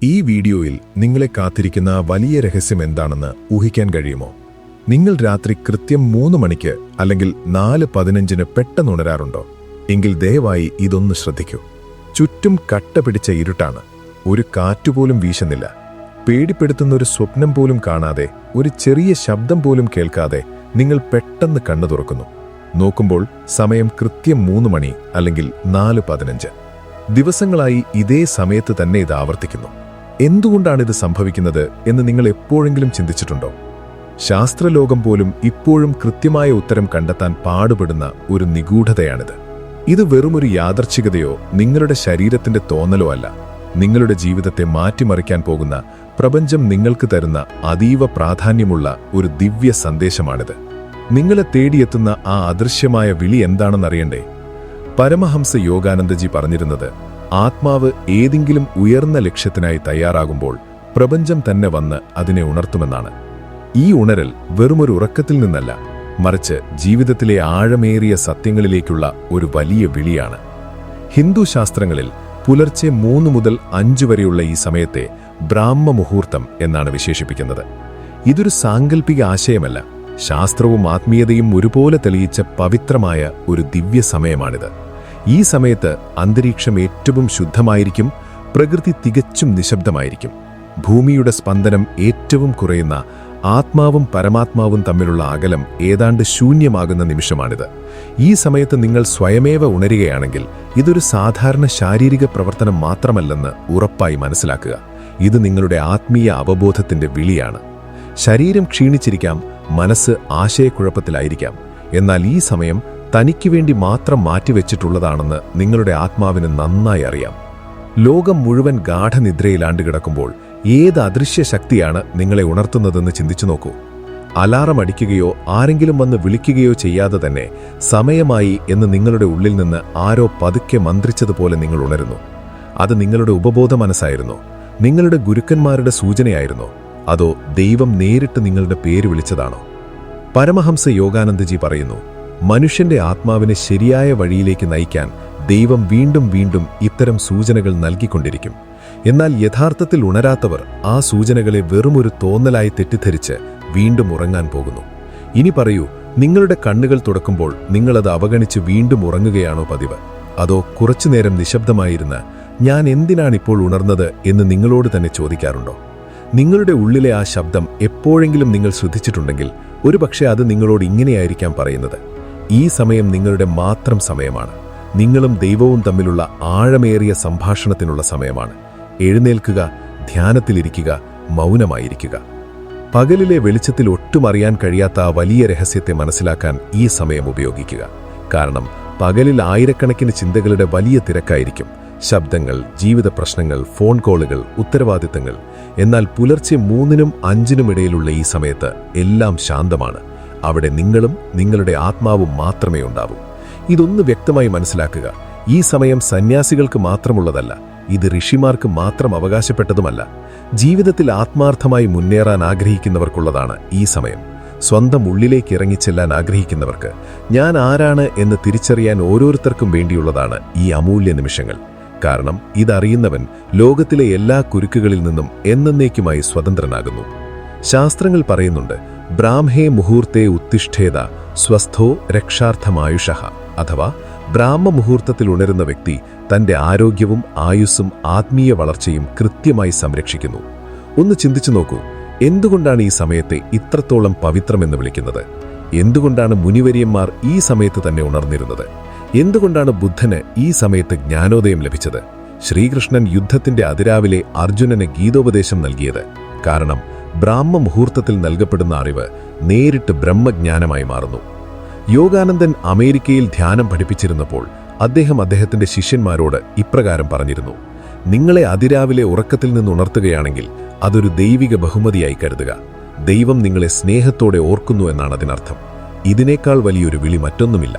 ഈ വീഡിയോയിൽ നിങ്ങളെ കാത്തിരിക്കുന്ന വലിയ രഹസ്യം എന്താണെന്ന് ഊഹിക്കാൻ കഴിയുമോ? നിങ്ങൾ രാത്രി കൃത്യം 3 മണിക്ക് അല്ലെങ്കിൽ 4:15 പെട്ടെന്ന് ഉണരാറുണ്ടോ? എങ്കിൽ ദയവായി ഇതൊന്ന് ശ്രദ്ധിക്കൂ. ചുറ്റും കട്ട പിടിച്ച ഇരുട്ടാണ്. ഒരു കാറ്റുപോലും വീശുന്നില്ല. പേടിപ്പെടുത്തുന്ന ഒരു സ്വപ്നം പോലും കാണാതെ, ഒരു ചെറിയ ശബ്ദം പോലും കേൾക്കാതെ നിങ്ങൾ പെട്ടെന്ന് കണ്ണു തുറക്കുന്നു. നോക്കുമ്പോൾ സമയം കൃത്യം 3 മണി അല്ലെങ്കിൽ 4:15. ദിവസങ്ങളായി ഇതേ സമയത്ത് തന്നെ ഇത് ആവർത്തിക്കുന്നു. എന്തുകൊണ്ടാണിത് സംഭവിക്കുന്നത് എന്ന് നിങ്ങൾ എപ്പോഴെങ്കിലും ചിന്തിച്ചിട്ടുണ്ടോ? ശാസ്ത്രലോകം പോലും ഇപ്പോഴും കൃത്യമായ ഉത്തരം കണ്ടെത്താൻ പാടുപെടുന്ന ഒരു നിഗൂഢതയാണിത്. ഇത് വെറുമൊരു യാദർച്ഛികതയോ നിങ്ങളുടെ ശരീരത്തിന്റെ തോന്നലോ അല്ല. നിങ്ങളുടെ ജീവിതത്തെ മാറ്റിമറിക്കാൻ പോകുന്ന പ്രപഞ്ചം നിങ്ങൾക്ക് തരുന്ന അതീവ പ്രാധാന്യമുള്ള ഒരു ദിവ്യ സന്ദേശമാണിത്. നിങ്ങളെ തേടിയെത്തുന്ന ആ അദൃശ്യമായ വിളി എന്താണെന്നറിയണ്ടേ? പരമഹംസ യോഗാനന്ദജി പറഞ്ഞിരുന്നത്, ആത്മാവ് ഏതെങ്കിലും ഉയർന്ന ലക്ഷ്യത്തിനായി തയ്യാറാകുമ്പോൾ പ്രപഞ്ചം തന്നെ വന്ന് അതിനെ ഉണർത്തുമെന്നാണ്. ഈ ഉണരൽ വെറുമൊരു ഉറക്കത്തിൽ നിന്നല്ല, മറിച്ച് ജീവിതത്തിലെ ആഴമേറിയ സത്യങ്ങളിലേക്കുള്ള ഒരു വലിയ വിളിയാണ്. ഹിന്ദു ശാസ്ത്രങ്ങളിൽ പുലർച്ചെ 3 മുതൽ 5 വരെയുള്ള ഈ സമയത്തെ ബ്രാഹ്മ മുഹൂർത്തം എന്നാണ് വിശേഷിപ്പിക്കുന്നത്. ഇതൊരു സാങ്കല്പിക ആശയമല്ല. ശാസ്ത്രവും ആത്മീയതയും ഒരുപോലെ തെളിയിച്ച പവിത്രമായ ഒരു ദിവ്യ സമയമാണിത്. ഈ സമയത്ത് അന്തരീക്ഷം ഏറ്റവും ശുദ്ധമായിരിക്കും, പ്രകൃതി തികച്ചും നിശബ്ദമായിരിക്കും. ഭൂമിയുടെ സ്പന്ദനം ഏറ്റവും കുറയുന്ന, ആത്മാവും പരമാത്മാവും തമ്മിലുള്ള അകലം ഏതാണ്ട് ശൂന്യമാകുന്ന നിമിഷമാണിത്. ഈ സമയത്ത് നിങ്ങൾ സ്വയമേവ ഉണരുകയാണെങ്കിൽ ഇതൊരു സാധാരണ ശാരീരിക പ്രവർത്തനം മാത്രമല്ലെന്ന് ഉറപ്പായി മനസ്സിലാക്കുക. ഇത് നിങ്ങളുടെ ആത്മീയ അവബോധത്തിന്റെ വിളിയാണ്. ശരീരം ക്ഷീണിച്ചിരിക്കാം, മനസ്സ് ആശയക്കുഴപ്പത്തിലായിരിക്കാം. എന്നാൽ ഈ സമയം തനിക്ക് വേണ്ടി മാത്രം മാറ്റിവെച്ചിട്ടുള്ളതാണെന്ന് നിങ്ങളുടെ ആത്മാവിന് നന്നായി അറിയാം. ലോകം മുഴുവൻ ഗാഠനിദ്രയിലാണ്ട് കിടക്കുമ്പോൾ ഏത് അദൃശ്യ ശക്തിയാണ് നിങ്ങളെ ഉണർത്തുന്നതെന്ന് ചിന്തിച്ചു നോക്കൂ. അലാറം അടിക്കുകയോ ആരെങ്കിലും വന്ന് വിളിക്കുകയോ ചെയ്യാതെ തന്നെ സമയമായി എന്ന് നിങ്ങളുടെ ഉള്ളിൽ നിന്ന് ആരോ പതുക്കെ മന്ത്രിച്ചതുപോലെ നിങ്ങൾ ഉണരുന്നു. അത് നിങ്ങളുടെ ഉപബോധ മനസ്സായിരുന്നോ? നിങ്ങളുടെ ഗുരുക്കന്മാരുടെ സൂചനയായിരുന്നോ? അതോ ദൈവം നേരിട്ട് നിങ്ങളുടെ പേര് വിളിച്ചതാണോ? പരമഹംസ യോഗാനന്ദജി പറയുന്നു, മനുഷ്യന്റെ ആത്മാവിനെ ശരിയായ വഴിയിലേക്ക് നയിക്കാൻ ദൈവം വീണ്ടും വീണ്ടും ഇത്തരം സൂചനകൾ നൽകിക്കൊണ്ടിരിക്കും. എന്നാൽ യഥാർത്ഥത്തിൽ ഉണരാത്തവർ ആ സൂചനകളെ വെറുമൊരു തോന്നലായി തെറ്റിദ്ധരിച്ച് വീണ്ടും ഉറങ്ങാൻ പോകുന്നു. ഇനി പറയൂ, നിങ്ങളുടെ കണ്ണുകൾ തുറക്കുമ്പോൾ നിങ്ങളത് അവഗണിച്ച് വീണ്ടും ഉറങ്ങുകയാണോ പതിവ്? അതോ കുറച്ചുനേരം നിശബ്ദമായിരുന്ന് ഞാൻ എന്തിനാണിപ്പോൾ ഉണർന്നത് എന്ന് നിങ്ങളോട് തന്നെ ചോദിക്കാറുണ്ടോ? നിങ്ങളുടെ ഉള്ളിലെ ആ ശബ്ദം എപ്പോഴെങ്കിലും നിങ്ങൾ ശ്രദ്ധിച്ചിട്ടുണ്ടെങ്കിൽ ഒരുപക്ഷെ അത് നിങ്ങളോട് ഇങ്ങനെയായിരിക്കാം പറയുന്നത്, ഈ സമയം നിങ്ങളുടെ മാത്രം സമയമാണ്. നിങ്ങളും ദൈവവും തമ്മിലുള്ള ആഴമേറിയ സംഭാഷണത്തിനുള്ള സമയമാണ്. എഴുന്നേൽക്കുക, ധ്യാനത്തിലിരിക്കുക, മൗനമായിരിക്കുക. പകലിലെ വെളിച്ചത്തിൽ ഒട്ടും അറിയാൻ കഴിയാത്ത ആ വലിയ രഹസ്യത്തെ മനസ്സിലാക്കാൻ ഈ സമയം ഉപയോഗിക്കുക. കാരണം പകലിൽ ആയിരക്കണക്കിന് ചിന്തകളുടെ വലിയ തിരക്കായിരിക്കും. ശബ്ദങ്ങൾ, ജീവിത പ്രശ്നങ്ങൾ, ഫോൺ കോളുകൾ, ഉത്തരവാദിത്തങ്ങൾ. എന്നാൽ പുലർച്ചെ 3-നും 5-നും ഇടയിലുള്ള ഈ സമയത്ത് എല്ലാം ശാന്തമാണ്. അവിടെ നിങ്ങളും നിങ്ങളുടെ ആത്മാവും മാത്രമേ ഉണ്ടാവൂ. ഇതൊന്ന് വ്യക്തമായി മനസ്സിലാക്കുക. ഈ സമയം സന്യാസികൾക്ക് മാത്രമുള്ളതല്ല. ഇത് ഋഷിമാർക്ക് മാത്രം അവകാശപ്പെട്ടതുമല്ല. ജീവിതത്തിൽ ആത്മാർത്ഥമായി മുന്നേറാൻ ആഗ്രഹിക്കുന്നവർക്കുള്ളതാണ് ഈ സമയം. സ്വന്തം ഉള്ളിലേക്ക് ഇറങ്ങിച്ചെല്ലാൻ ആഗ്രഹിക്കുന്നവർക്ക്, ഞാൻ ആരാണ് എന്ന് തിരിച്ചറിയാൻ ഓരോരുത്തർക്കും വേണ്ടിയുള്ളതാണ് ഈ അമൂല്യ നിമിഷങ്ങൾ. കാരണം ഇതറിയുന്നവൻ ലോകത്തിലെ എല്ലാ കുരുക്കുകളിൽ നിന്നും എന്നേക്കുമായി സ്വതന്ത്രനാകുന്നു. ശാസ്ത്രങ്ങൾ പറയുന്നുണ്ട്, ബ്രാഹ്മേ മുഹൂർത്തേ ഉത്തിഷ്ഠേത സ്വസ്ഥോ രക്ഷാർത്ഥമായുഷഃ. അഥവാ ബ്രാഹ്മ മുഹൂർത്തത്തിൽ ഉണരുന്ന വ്യക്തി തന്റെ ആരോഗ്യവും ആയുസ്സും ആത്മീയ വളർച്ചയും കൃത്യമായി സംരക്ഷിക്കുന്നു. ഒന്ന് ചിന്തിച്ചു നോക്കൂ, എന്തുകൊണ്ടാണ് ഈ സമയത്തെ ഇത്രത്തോളം പവിത്രമെന്ന് വിളിക്കുന്നത്? എന്തുകൊണ്ടാണ് മുനിവര്യന്മാർ ഈ സമയത്ത് തന്നെ ഉണർന്നിരുന്നത്? എന്തുകൊണ്ടാണ് ബുദ്ധന് ഈ സമയത്ത് ജ്ഞാനോദയം ലഭിച്ചത്? ശ്രീകൃഷ്ണൻ യുദ്ധത്തിന്റെ അതിരാവിലെ അർജുനന് ഗീതോപദേശം നൽകിയത്? കാരണം ബ്രാഹ്മ മുഹൂർത്തത്തിൽ നൽകപ്പെടുന്ന അറിവ് നേരിട്ട് ബ്രഹ്മജ്ഞാനമായി മാറുന്നു. യോഗാനന്ദൻ അമേരിക്കയിൽ ധ്യാനം പഠിപ്പിച്ചിരുന്നപ്പോൾ അദ്ദേഹം അദ്ദേഹത്തിന്റെ ശിഷ്യന്മാരോട് ഇപ്രകാരം പറഞ്ഞിരുന്നു, നിങ്ങളെ അതിരാവിലെ ഉറക്കത്തിൽ നിന്ന് ഉണർത്തുകയാണെങ്കിൽ അതൊരു ദൈവിക ബഹുമതിയായി കരുതുക. ദൈവം നിങ്ങളെ സ്നേഹത്തോടെ ഓർക്കുന്നു എന്നാണ് അതിനർത്ഥം. ഇതിനേക്കാൾ വലിയൊരു വിളി മറ്റൊന്നുമില്ല.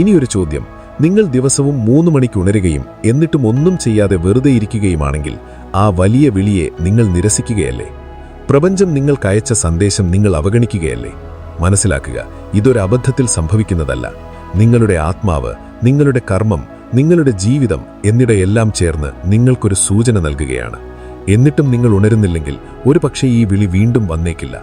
ഇനിയൊരു ചോദ്യം, നിങ്ങൾ ദിവസവും 3 മണിക്ക് ഉണരുകയും എന്നിട്ടും ഒന്നും ചെയ്യാതെ വെറുതെ ഇരിക്കുകയുമാണെങ്കിൽ ആ വലിയ വിളിയെ നിങ്ങൾ നിരസിക്കുകയല്ലേ? പ്രപഞ്ചം നിങ്ങൾക്കയച്ച സന്ദേശം നിങ്ങൾ അവഗണിക്കുകയല്ലേ? മനസ്സിലാക്കുക, ഇതൊരു അബദ്ധത്തിൽ സംഭവിക്കുന്നതല്ല. നിങ്ങളുടെ ആത്മാവ്, നിങ്ങളുടെ കർമ്മം, നിങ്ങളുടെ ജീവിതം എന്നിവയെല്ലാം ചേർന്ന് നിങ്ങൾക്കൊരു സൂചന നൽകുകയാണ്. എന്നിട്ടും നിങ്ങൾ ഉണരുന്നില്ലെങ്കിൽ ഒരുപക്ഷേ ഈ വിളി വീണ്ടും വന്നേക്കില്ല.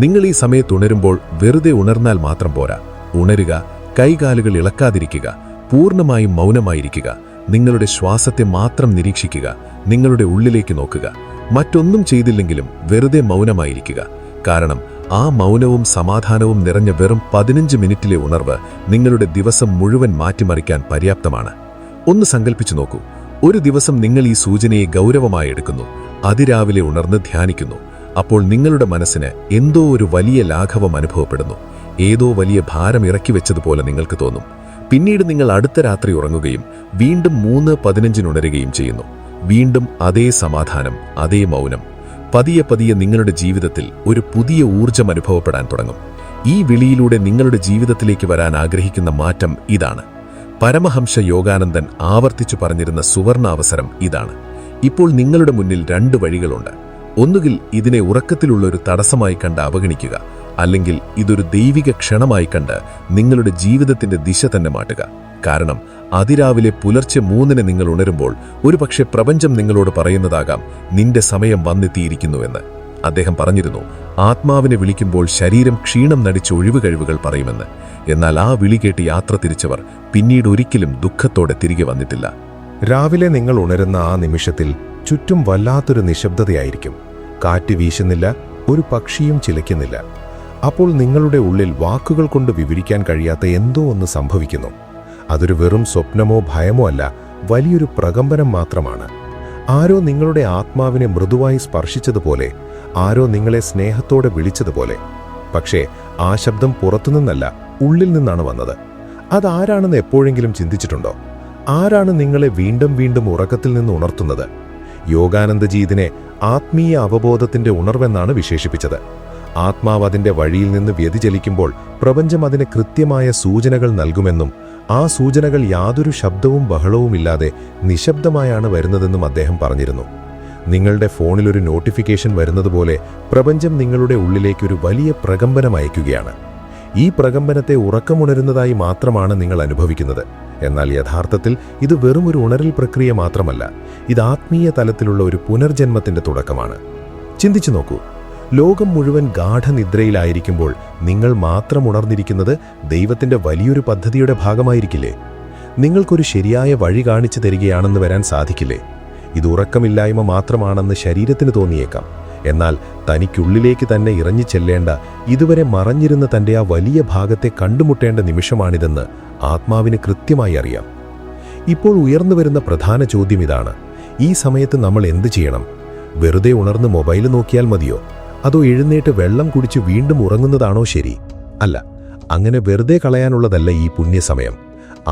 നിങ്ങൾ ഈ സമയത്ത് ഉണരുമ്പോൾ വെറുതെ ഉണർന്നാൽ മാത്രം പോരാ. ഉണരുക, കൈകാലുകൾ ഇളക്കാതിരിക്കുക, പൂർണ്ണമായും മൗനമായിരിക്കുക, നിങ്ങളുടെ ശ്വാസത്തെ മാത്രം നിരീക്ഷിക്കുക, നിങ്ങളുടെ ഉള്ളിലേക്ക് നോക്കുക. മറ്റൊന്നും ചെയ്തില്ലെങ്കിലും വെറുതെ മൗനമായിരിക്കുക. കാരണം ആ മൗനവും സമാധാനവും നിറഞ്ഞ വെറും 15 മിനിറ്റിലെ ഉണർവ് നിങ്ങളുടെ ദിവസം മുഴുവൻ മാറ്റിമറിക്കാൻ പര്യാപ്തമാണ്. ഒന്ന് സങ്കൽപ്പിച്ചു നോക്കൂ. ഒരു ദിവസം നിങ്ങൾ ഈ സൂചനയെ ഗൗരവമായി എടുക്കുന്നു, അതിരാവിലെ ഉണർന്ന് ധ്യാനിക്കുന്നു. അപ്പോൾ നിങ്ങളുടെ മനസ്സിന് എന്തോ ഒരു വലിയ ലാഘവം അനുഭവപ്പെടുന്നു. ഏതോ വലിയ ഭാരം ഇറക്കി വെച്ചതുപോലെ നിങ്ങൾക്ക് തോന്നും. പിന്നീട് നിങ്ങൾ അടുത്ത രാത്രി ഉറങ്ങുകയും വീണ്ടും 3:15 ഉണരുകയും ചെയ്യുന്നു. വീണ്ടും അതേ സമാധാനം, അതേ മൗനം. പതിയെ പതിയെ നിങ്ങളുടെ ജീവിതത്തിൽ ഒരു പുതിയ ഊർജ്ജം അനുഭവപ്പെടാൻ തുടങ്ങും. ഈ വിളിയിലൂടെ നിങ്ങളുടെ ജീവിതത്തിലേക്ക് വരാൻ ആഗ്രഹിക്കുന്ന മാറ്റം ഇതാണ്. പരമഹംസ യോഗാനന്ദൻ ആവർത്തിച്ചു പറഞ്ഞിരുന്ന സുവർണ അവസരം ഇതാണ്. ഇപ്പോൾ നിങ്ങളുടെ മുന്നിൽ 2 വഴികളുണ്ട്. ഒന്നുകിൽ ഇതിനെ ഉറക്കത്തിലുള്ള ഒരു തടസ്സമായി കണ്ട് അവഗണിക്കുക, അല്ലെങ്കിൽ ഇതൊരു ദൈവിക ക്ഷണമായി കണ്ട് നിങ്ങളുടെ ജീവിതത്തിന്റെ ദിശ തന്നെ മാറ്റുക. കാരണം അതിരാവിലെ പുലർച്ചെ 3-ന് നിങ്ങൾ ഉണരുമ്പോൾ ഒരുപക്ഷെ പ്രപഞ്ചം നിങ്ങളോട് പറയുന്നതാകാം, നിന്റെ സമയം വന്നെത്തിയിരിക്കുന്നുവെന്ന്. അദ്ദേഹം പറഞ്ഞിരുന്നു, ആത്മാവിനെ വിളിക്കുമ്പോൾ ശരീരം ക്ഷീണം നടിച്ച് ഒഴിവുകഴിവുകൾ പറയുമെന്ന്. എന്നാൽ ആ വിളി കേട്ട് യാത്ര തിരിച്ചവർ പിന്നീട് ഒരിക്കലും ദുഃഖത്തോടെ തിരികെ വന്നിട്ടില്ല. രാവിലെ നിങ്ങൾ ഉണരുന്ന ആ നിമിഷത്തിൽ ചുറ്റും വല്ലാത്തൊരു നിശബ്ദതയായിരിക്കും. കാറ്റ് വീശുന്നില്ല, ഒരു പക്ഷിയും ചിലയ്ക്കുന്നില്ല. അപ്പോൾ നിങ്ങളുടെ ഉള്ളിൽ വാക്കുകൾ കൊണ്ട് വിവരിക്കാൻ കഴിയാത്ത എന്തോ ഒന്ന് സംഭവിക്കുന്നു. അതൊരു വെറും സ്വപ്നമോ ഭയമോ അല്ല, വലിയൊരു പ്രകമ്പനം മാത്രമാണ്. ആരോ നിങ്ങളുടെ ആത്മാവിനെ മൃദുവായി സ്പർശിച്ചതുപോലെ, ആരോ നിങ്ങളെ സ്നേഹത്തോടെ വിളിച്ചതുപോലെ. പക്ഷേ ആ ശബ്ദം പുറത്തുനിന്നല്ല, ഉള്ളിൽ നിന്നാണ് വന്നത്. അതാരാണെന്ന് എപ്പോഴെങ്കിലും ചിന്തിച്ചിട്ടുണ്ടോ? ആരാണ് നിങ്ങളെ വീണ്ടും വീണ്ടും ഉറക്കത്തിൽ നിന്ന് ഉണർത്തുന്നത്? യോഗാനന്ദജി ഇതിനെ ആത്മീയ അവബോധത്തിന്റെ ഉണർവെന്നാണ് വിശേഷിപ്പിച്ചത്. ആത്മാവ് അതിന്റെ വഴിയിൽ നിന്ന് വ്യതിചലിക്കുമ്പോൾ പ്രപഞ്ചം അതിന് കൃത്യമായ സൂചനകൾ നൽകുമെന്നും ആ സൂചനകൾ യാതൊരു ശബ്ദവും ബഹളവുമില്ലാതെ നിശബ്ദമായാണ് വരുന്നതെന്നും അദ്ദേഹം പറഞ്ഞിരുന്നു. നിങ്ങളുടെ ഫോണിലൊരു നോട്ടിഫിക്കേഷൻ വരുന്നതുപോലെ പ്രപഞ്ചം നിങ്ങളുടെ ഉള്ളിലേക്കൊരു വലിയ പ്രകമ്പനം അയക്കുകയാണ്. ഈ പ്രകമ്പനത്തെ ഉറക്കമുണരുന്നതായി മാത്രമാണ് നിങ്ങൾ അനുഭവിക്കുന്നത്. എന്നാൽ യഥാർത്ഥത്തിൽ ഇത് വെറും ഒരു ഉണരൽ പ്രക്രിയ മാത്രമല്ല, ഇത് ആത്മീയ തലത്തിലുള്ള ഒരു പുനർജന്മത്തിന്റെ തുടക്കമാണ്. ചിന്തിച്ചു നോക്കൂ, ലോകം മുഴുവൻ ഗാഠനിദ്രയിലായിരിക്കുമ്പോൾ നിങ്ങൾ മാത്രം ഉണർന്നിരിക്കുന്നത് ദൈവത്തിന്റെ വലിയൊരു പദ്ധതിയുടെ ഭാഗമായിരിക്കില്ലേ? നിങ്ങൾക്കൊരു ശരിയായ വഴി കാണിച്ചു തരികയാണെന്ന് വരാൻ സാധിക്കില്ലേ? ഇത് ഉറക്കമില്ലായ്മ മാത്രമാണെന്ന് ശരീരത്തിന് തോന്നിയേക്കാം. എന്നാൽ തനിക്കുള്ളിലേക്ക് തന്നെ ഇറങ്ങി ചെല്ലേണ്ട, ഇതുവരെ മറഞ്ഞിരുന്ന തന്റെ ആ വലിയ ഭാഗത്തെ കണ്ടുമുട്ടേണ്ട നിമിഷമാണിതെന്ന് ആത്മാവിന് കൃത്യമായി അറിയാം. ഇപ്പോൾ ഉയർന്നുവരുന്ന പ്രധാന ചോദ്യം ഇതാണ്: ഈ സമയത്ത് നമ്മൾ എന്ത് ചെയ്യണം? വെറുതെ ഉണർന്ന് മൊബൈൽ നോക്കിയാൽ മതിയോ? അതോ എഴുന്നേറ്റ് വെള്ളം കുടിച്ച് വീണ്ടും ഉറങ്ങുന്നതാണോ ശരി? അല്ല, അങ്ങനെ വെറുതെ കളയാനുള്ളതല്ല ഈ പുണ്യസമയം.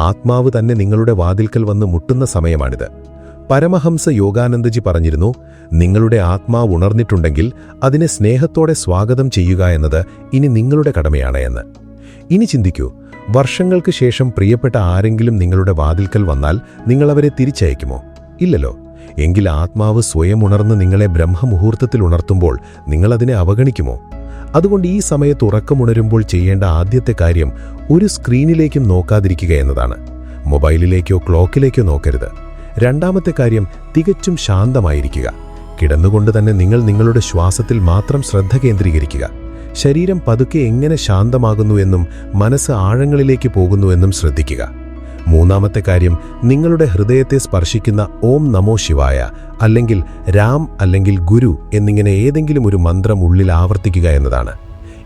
ആത്മാവ് തന്നെ നിങ്ങളുടെ വാതിൽക്കൽ വന്ന് മുട്ടുന്ന സമയമാണിത്. പരമഹംസ യോഗാനന്ദജി പറഞ്ഞിരുന്നു, നിങ്ങളുടെ ആത്മാവ് ഉണർന്നിട്ടുണ്ടെങ്കിൽ അതിനെ സ്നേഹത്തോടെ സ്വാഗതം ചെയ്യുക എന്നത് ഇനി നിങ്ങളുടെ കടമയാണ് എന്ന്. ഇനി ചിന്തിക്കൂ, വർഷങ്ങൾക്ക് ശേഷം പ്രിയപ്പെട്ട ആരെങ്കിലും നിങ്ങളുടെ വാതിൽക്കൽ വന്നാൽ നിങ്ങൾ അവരെ തിരിച്ചയക്കുമോ? ഇല്ലല്ലോ. എങ്കിൽ ആത്മാവ് സ്വയം ഉണർന്ന് നിങ്ങളെ ബ്രഹ്മമുഹൂർത്തത്തിൽ ഉണർത്തുമ്പോൾ നിങ്ങളതിനെ അവഗണിക്കുമോ? അതുകൊണ്ട് ഈ സമയത്ത് ഉറക്കമുണരുമ്പോൾ ചെയ്യേണ്ട ആദ്യത്തെ കാര്യം ഒരു സ്ക്രീനിലേക്കും നോക്കാതിരിക്കുക എന്നതാണ്. മൊബൈലിലേക്കോ ക്ലോക്കിലേക്കോ നോക്കരുത്. രണ്ടാമത്തെ കാര്യം തികച്ചും ശാന്തമായിരിക്കുക. കിടന്നുകൊണ്ട് തന്നെ നിങ്ങൾ നിങ്ങളുടെ ശ്വാസത്തിൽ മാത്രം ശ്രദ്ധ കേന്ദ്രീകരിക്കുക. ശരീരം പതുക്കെ എങ്ങനെ ശാന്തമാകുന്നുവെന്നും മനസ്സ് ആഴങ്ങളിലേക്ക് പോകുന്നുവെന്നും ശ്രദ്ധിക്കുക. മൂന്നാമത്തെ കാര്യം, നിങ്ങളുടെ ഹൃദയത്തെ സ്പർശിക്കുന്ന ഓം നമോ ശിവായ അല്ലെങ്കിൽ രാം അല്ലെങ്കിൽ ഗുരു എന്നിങ്ങനെ ഏതെങ്കിലും ഒരു മന്ത്രം ഉള്ളിൽ ആവർത്തിക്കുക എന്നതാണ്.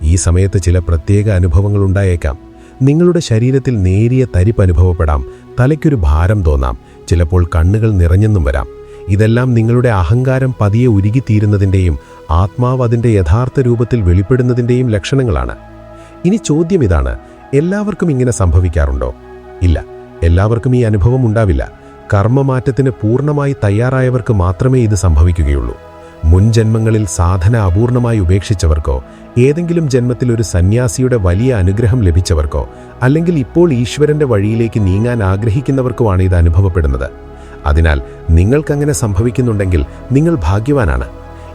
ഈ സമയത്ത് ചില പ്രത്യേക അനുഭവങ്ങൾ ഉണ്ടായേക്കാം. നിങ്ങളുടെ ശരീരത്തിൽ നേരിയ തരിപ്പ് അനുഭവപ്പെടാം, തലയ്ക്കൊരു ഭാരം തോന്നാം, ചിലപ്പോൾ കണ്ണുകൾ നിറഞ്ഞെന്നും വരാം. ഇതെല്ലാം നിങ്ങളുടെ അഹങ്കാരം പതിയെ ഉരുകിത്തീരുന്നതിൻ്റെയും ആത്മാവ് അതിൻ്റെ യഥാർത്ഥ രൂപത്തിൽ വെളിപ്പെടുന്നതിൻ്റെയും ലക്ഷണങ്ങളാണ്. ഇനി ചോദ്യം ഇതാണ്: എല്ലാവർക്കും ഇങ്ങനെ സംഭവിക്കാറുണ്ടോ? ഇല്ല, എല്ലാവർക്കും ഈ അനുഭവം ഉണ്ടാവില്ല. കർമ്മമാറ്റത്തിന് പൂർണ്ണമായി തയ്യാറായവർക്ക് മാത്രമേ ഇത് സംഭവിക്കുകയുള്ളൂ. മുൻ ജന്മങ്ങളിൽ സാധന അപൂർണമായി ഉപേക്ഷിച്ചവർക്കോ, ഏതെങ്കിലും ജന്മത്തിൽ ഒരു സന്യാസിയുടെ വലിയ അനുഗ്രഹം ലഭിച്ചവർക്കോ, അല്ലെങ്കിൽ ഇപ്പോൾ ഈശ്വരന്റെ വഴിയിലേക്ക് നീങ്ങാൻ ആഗ്രഹിക്കുന്നവർക്കുമാണ് ഇത് അനുഭവപ്പെടുന്നത്. അതിനാൽ നിങ്ങൾക്കങ്ങനെ സംഭവിക്കുന്നുണ്ടെങ്കിൽ നിങ്ങൾ ഭാഗ്യവാനാണ്.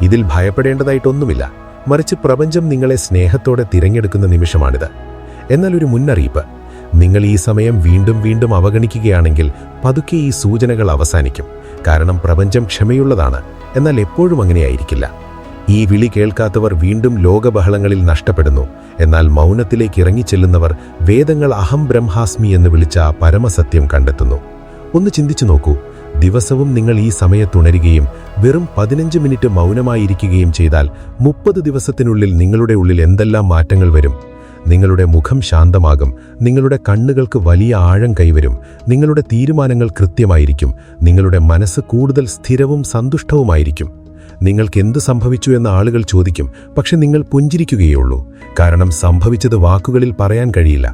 ഇതിൽ ഭയപ്പെടേണ്ടതായിട്ടൊന്നുമില്ല. മറിച്ച് പ്രപഞ്ചം നിങ്ങളെ സ്നേഹത്തോടെ തിരഞ്ഞെടുക്കുന്ന നിമിഷമാണിത്. എന്നാൽ ഒരു മുന്നറിയിപ്പ്: നിങ്ങൾ ഈ സമയം വീണ്ടും വീണ്ടും അവഗണിക്കുകയാണെങ്കിൽ പതുക്കെ ഈ സൂചനകൾ അവസാനിക്കും. കാരണം പ്രപഞ്ചം ക്ഷമയുള്ളതാണ്. എന്നാൽ എപ്പോഴും അങ്ങനെയായിരിക്കില്ല. ഈ വിളി കേൾക്കാത്തവർ വീണ്ടും ലോകബഹളങ്ങളിൽ നഷ്ടപ്പെടുന്നു. എന്നാൽ മൗനത്തിലേക്ക് ഇറങ്ങിച്ചെല്ലുന്നവർ വേദങ്ങൾ അഹം ബ്രഹ്മാസ്മി എന്ന് വിളിച്ച ആ പരമസത്യം കണ്ടെത്തുന്നു. ഒന്ന് ചിന്തിച്ചു നോക്കൂ, ദിവസവും നിങ്ങൾ ഈ സമയത്തുണരുകയും വെറും 15 മിനിറ്റ് മൗനമായിരിക്കുകയും ചെയ്താൽ 30 ദിവസത്തിനുള്ളിൽ നിങ്ങളുടെ ഉള്ളിൽ എന്തെല്ലാം മാറ്റങ്ങൾ വരും. നിങ്ങളുടെ മുഖം ശാന്തമാകും, നിങ്ങളുടെ കണ്ണുകൾക്ക് വലിയ ആഴം കൈവരും, നിങ്ങളുടെ തീരുമാനങ്ങൾ കൃത്യമായിരിക്കും, നിങ്ങളുടെ മനസ്സ് കൂടുതൽ സ്ഥിരവും സന്തുഷ്ടവുമായിരിക്കും. നിങ്ങൾക്ക് എന്ത് സംഭവിച്ചു എന്ന് ആളുകൾ ചോദിക്കും, പക്ഷെ നിങ്ങൾ പുഞ്ചിരിക്കുകയുള്ളൂ. കാരണം സംഭവിച്ചത് വാക്കുകളിൽ പറയാൻ കഴിയില്ല.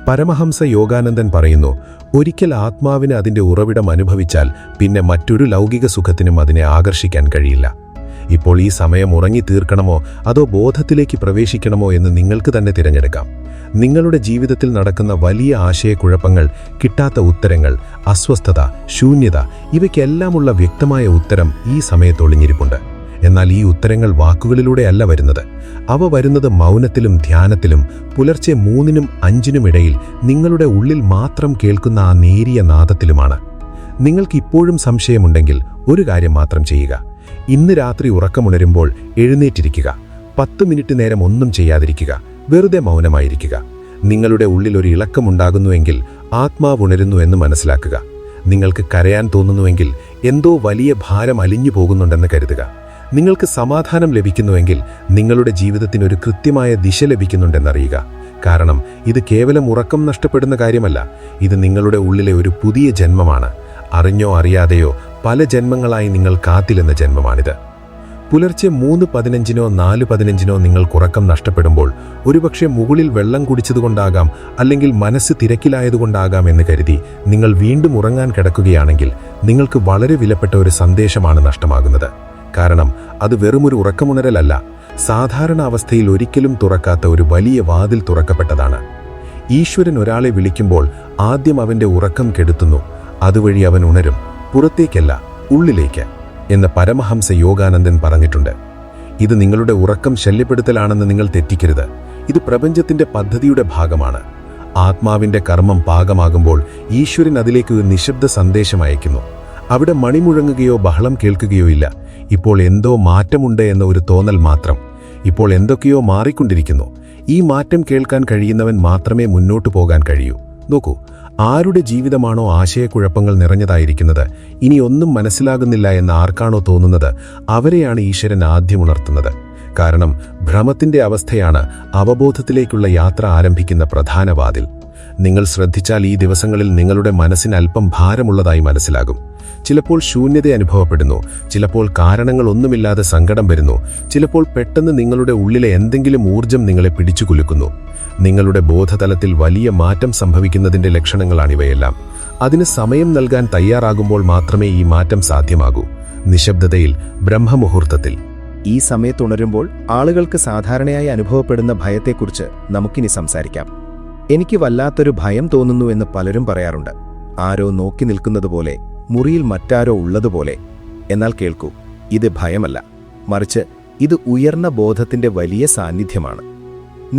പരമഹംസ യോഗാനന്ദൻ പറയുന്നു, ഒരിക്കൽ ആത്മാവിന് അതിൻ്റെ ഉറവിടം അനുഭവിച്ചാൽ പിന്നെ മറ്റൊരു ലൗകിക സുഖത്തിനും അതിനെ ആകർഷിക്കാൻ കഴിയില്ല. ഇപ്പോൾ ഈ സമയം ഉറങ്ങി തീർക്കണമോ അതോ ബോധത്തിലേക്ക് പ്രവേശിക്കണമോ എന്ന് നിങ്ങൾക്ക് തന്നെ തിരഞ്ഞെടുക്കാം. നിങ്ങളുടെ ജീവിതത്തിൽ നടക്കുന്ന വലിയ ആശയക്കുഴപ്പങ്ങൾ, കിട്ടാത്ത ഉത്തരങ്ങൾ, അസ്വസ്ഥത, ശൂന്യത, ഇവയ്ക്കെല്ലാമുള്ള വ്യക്തമായ ഉത്തരം ഈ സമയത്ത് ഒളിഞ്ഞിരിപ്പുണ്ട്. എന്നാൽ ഈ ഉത്തരങ്ങൾ വാക്കുകളിലൂടെയല്ല വരുന്നത്. അവ വരുന്നത് മൗനത്തിലും ധ്യാനത്തിലും പുലർച്ചെ 3-നും 5-നും ഇടയിൽ നിങ്ങളുടെ ഉള്ളിൽ മാത്രം കേൾക്കുന്ന ആ നേരിയ നാദത്തിലുമാണ്. നിങ്ങൾക്ക് ഇപ്പോഴും സംശയമുണ്ടെങ്കിൽ ഒരു കാര്യം മാത്രം ചെയ്യുക. ഇന്ന് രാത്രി ഉറക്കമുണരുമ്പോൾ എഴുന്നേറ്റിരിക്കുക. 10 മിനിറ്റ് നേരം ഒന്നും ചെയ്യാതിരിക്കുക. വെറുതെ മൗനമായിരിക്കുക. നിങ്ങളുടെ ഉള്ളിൽ ഒരു ഇളക്കമുണ്ടാകുന്നുവെങ്കിൽ ആത്മാവ് ഉണരുന്നു എന്ന് മനസ്സിലാക്കുക. നിങ്ങൾക്ക് കരയാൻ തോന്നുന്നുവെങ്കിൽ എന്തോ വലിയ ഭാരം അലിഞ്ഞു പോകുന്നുണ്ടെന്ന് കരുതുക. നിങ്ങൾക്ക് സമാധാനം ലഭിക്കുന്നുവെങ്കിൽ നിങ്ങളുടെ ജീവിതത്തിന് ഒരു കൃത്യമായ ദിശ ലഭിക്കുന്നുണ്ടെന്നറിയുക. കാരണം ഇത് കേവലം ഉറക്കം നഷ്ടപ്പെടുന്ന കാര്യമല്ല, ഇത് നിങ്ങളുടെ ഉള്ളിലെ ഒരു പുതിയ ജന്മമാണ്. അറിഞ്ഞോ അറിയാതെയോ പല ജന്മങ്ങളായി നിങ്ങൾ കാത്തിലെന്ന ജന്മമാണിത്. പുലർച്ചെ 3:15-നോ 4:15-നോ നിങ്ങൾക്കുറക്കം നഷ്ടപ്പെടുമ്പോൾ ഒരുപക്ഷെ മുകളിൽ വെള്ളം കുടിച്ചതുകൊണ്ടാകാം, അല്ലെങ്കിൽ മനസ്സ് തിരക്കിലായതുകൊണ്ടാകാം എന്ന് കരുതി നിങ്ങൾ വീണ്ടും ഉറങ്ങാൻ കിടക്കുകയാണെങ്കിൽ നിങ്ങൾക്ക് വളരെ വിലപ്പെട്ട ഒരു സന്ദേശമാണ് നഷ്ടമാകുന്നത്. കാരണം അത് വെറുമൊരു ഉറക്കമുണരലല്ല, സാധാരണ അവസ്ഥയിൽ ഒരിക്കലും തുറക്കാത്ത ഒരു വലിയ വാതിൽ തുറക്കപ്പെട്ടതാണ്. ഈശ്വരൻ ഒരാളെ വിളിക്കുമ്പോൾ ആദ്യം അവൻ്റെ ഉറക്കം കെടുത്തുന്നു. അതുവഴി അവൻ ഉണരും, പുറത്തേക്കല്ല ഉള്ളിലേക്ക് എന്ന് പരമഹംസ യോഗാനന്ദൻ പറഞ്ഞിട്ടുണ്ട്. ഇത് നിങ്ങളുടെ ഉറക്കം ശല്യപ്പെടുത്തലാണെന്ന് നിങ്ങൾ തെറ്റിക്കരുത്. ഇത് പ്രപഞ്ചത്തിന്റെ പദ്ധതിയുടെ ഭാഗമാണ്. ആത്മാവിന്റെ കർമ്മം പാകമാകുമ്പോൾ ഈശ്വരൻ അതിലേക്ക് ഒരു നിശബ്ദ സന്ദേശം അയക്കുന്നു. അവിടെ മണിമുഴങ്ങുകയോ ബഹളം കേൾക്കുകയോ ഇല്ല. ഇപ്പോൾ എന്തോ മാറ്റമുണ്ട് എന്ന ഒരു തോന്നൽ മാത്രം. ഇപ്പോൾ എന്തൊക്കെയോ മാറിക്കൊണ്ടിരിക്കുന്നു. ഈ മാറ്റം കേൾക്കാൻ കഴിയുന്നവൻ മാത്രമേ മുന്നോട്ടു പോകാൻ കഴിയൂ. നോക്കൂ, ആരുടെ ജീവിതമാണോ ആശയക്കുഴപ്പങ്ങൾ നിറഞ്ഞതായിരിക്കുന്നത്, ഇനി ഒന്നും മനസ്സിലാകുന്നില്ല എന്ന് ആർക്കാണോ തോന്നുന്നത്, അവരെയാണ് ഈശ്വരൻ ആദ്യം ഉണർത്തുന്നത്. കാരണം ഭ്രമത്തിന്റെ അവസ്ഥയാണ് അവബോധത്തിലേക്കുള്ള യാത്ര ആരംഭിക്കുന്ന പ്രധാന വാതിൽ. നിങ്ങൾ ശ്രദ്ധിച്ചാൽ ഈ ദിവസങ്ങളിൽ നിങ്ങളുടെ മനസ്സിന് അല്പം ഭാരമുള്ളതായി മനസ്സിലാകും. ചിലപ്പോൾ ശൂന്യത അനുഭവപ്പെടുന്നു, ചിലപ്പോൾ കാരണങ്ങളൊന്നുമില്ലാതെ സങ്കടം വരുന്നു, ചിലപ്പോൾ പെട്ടെന്ന് നിങ്ങളുടെ ഉള്ളിലെ എന്തെങ്കിലും ഊർജം നിങ്ങളെ പിടിച്ചു കുലുക്കുന്നു. നിങ്ങളുടെ ബോധതലത്തിൽ വലിയ മാറ്റം സംഭവിക്കുന്നതിന്റെ ലക്ഷണങ്ങളാണിവയെല്ലാം. അതിന് സമയം നൽകാൻ തയ്യാറാകുമ്പോൾ മാത്രമേ ഈ മാറ്റം സാധ്യമാകൂ. നിശബ്ദതയിൽ, ബ്രഹ്മമുഹൂർത്തത്തിൽ. ഈ സമയത്തുണരുമ്പോൾ ആളുകൾക്ക് സാധാരണയായി അനുഭവപ്പെടുന്ന ഭയത്തെക്കുറിച്ച് നമുക്കിനി സംസാരിക്കാം. എനിക്ക് വല്ലാത്തൊരു ഭയം തോന്നുന്നു എന്ന് പലരും പറയാറുണ്ട്. ആരോ നോക്കി നിൽക്കുന്നതുപോലെ, മുറിയിൽ മറ്റാരോ ഉള്ളതുപോലെ. എന്നാൽ കേൾക്കൂ, ഇത് ഭയമല്ല, മറിച്ച് ഇത് ഉയർന്ന ബോധത്തിന്റെ വലിയ സാന്നിധ്യമാണ്.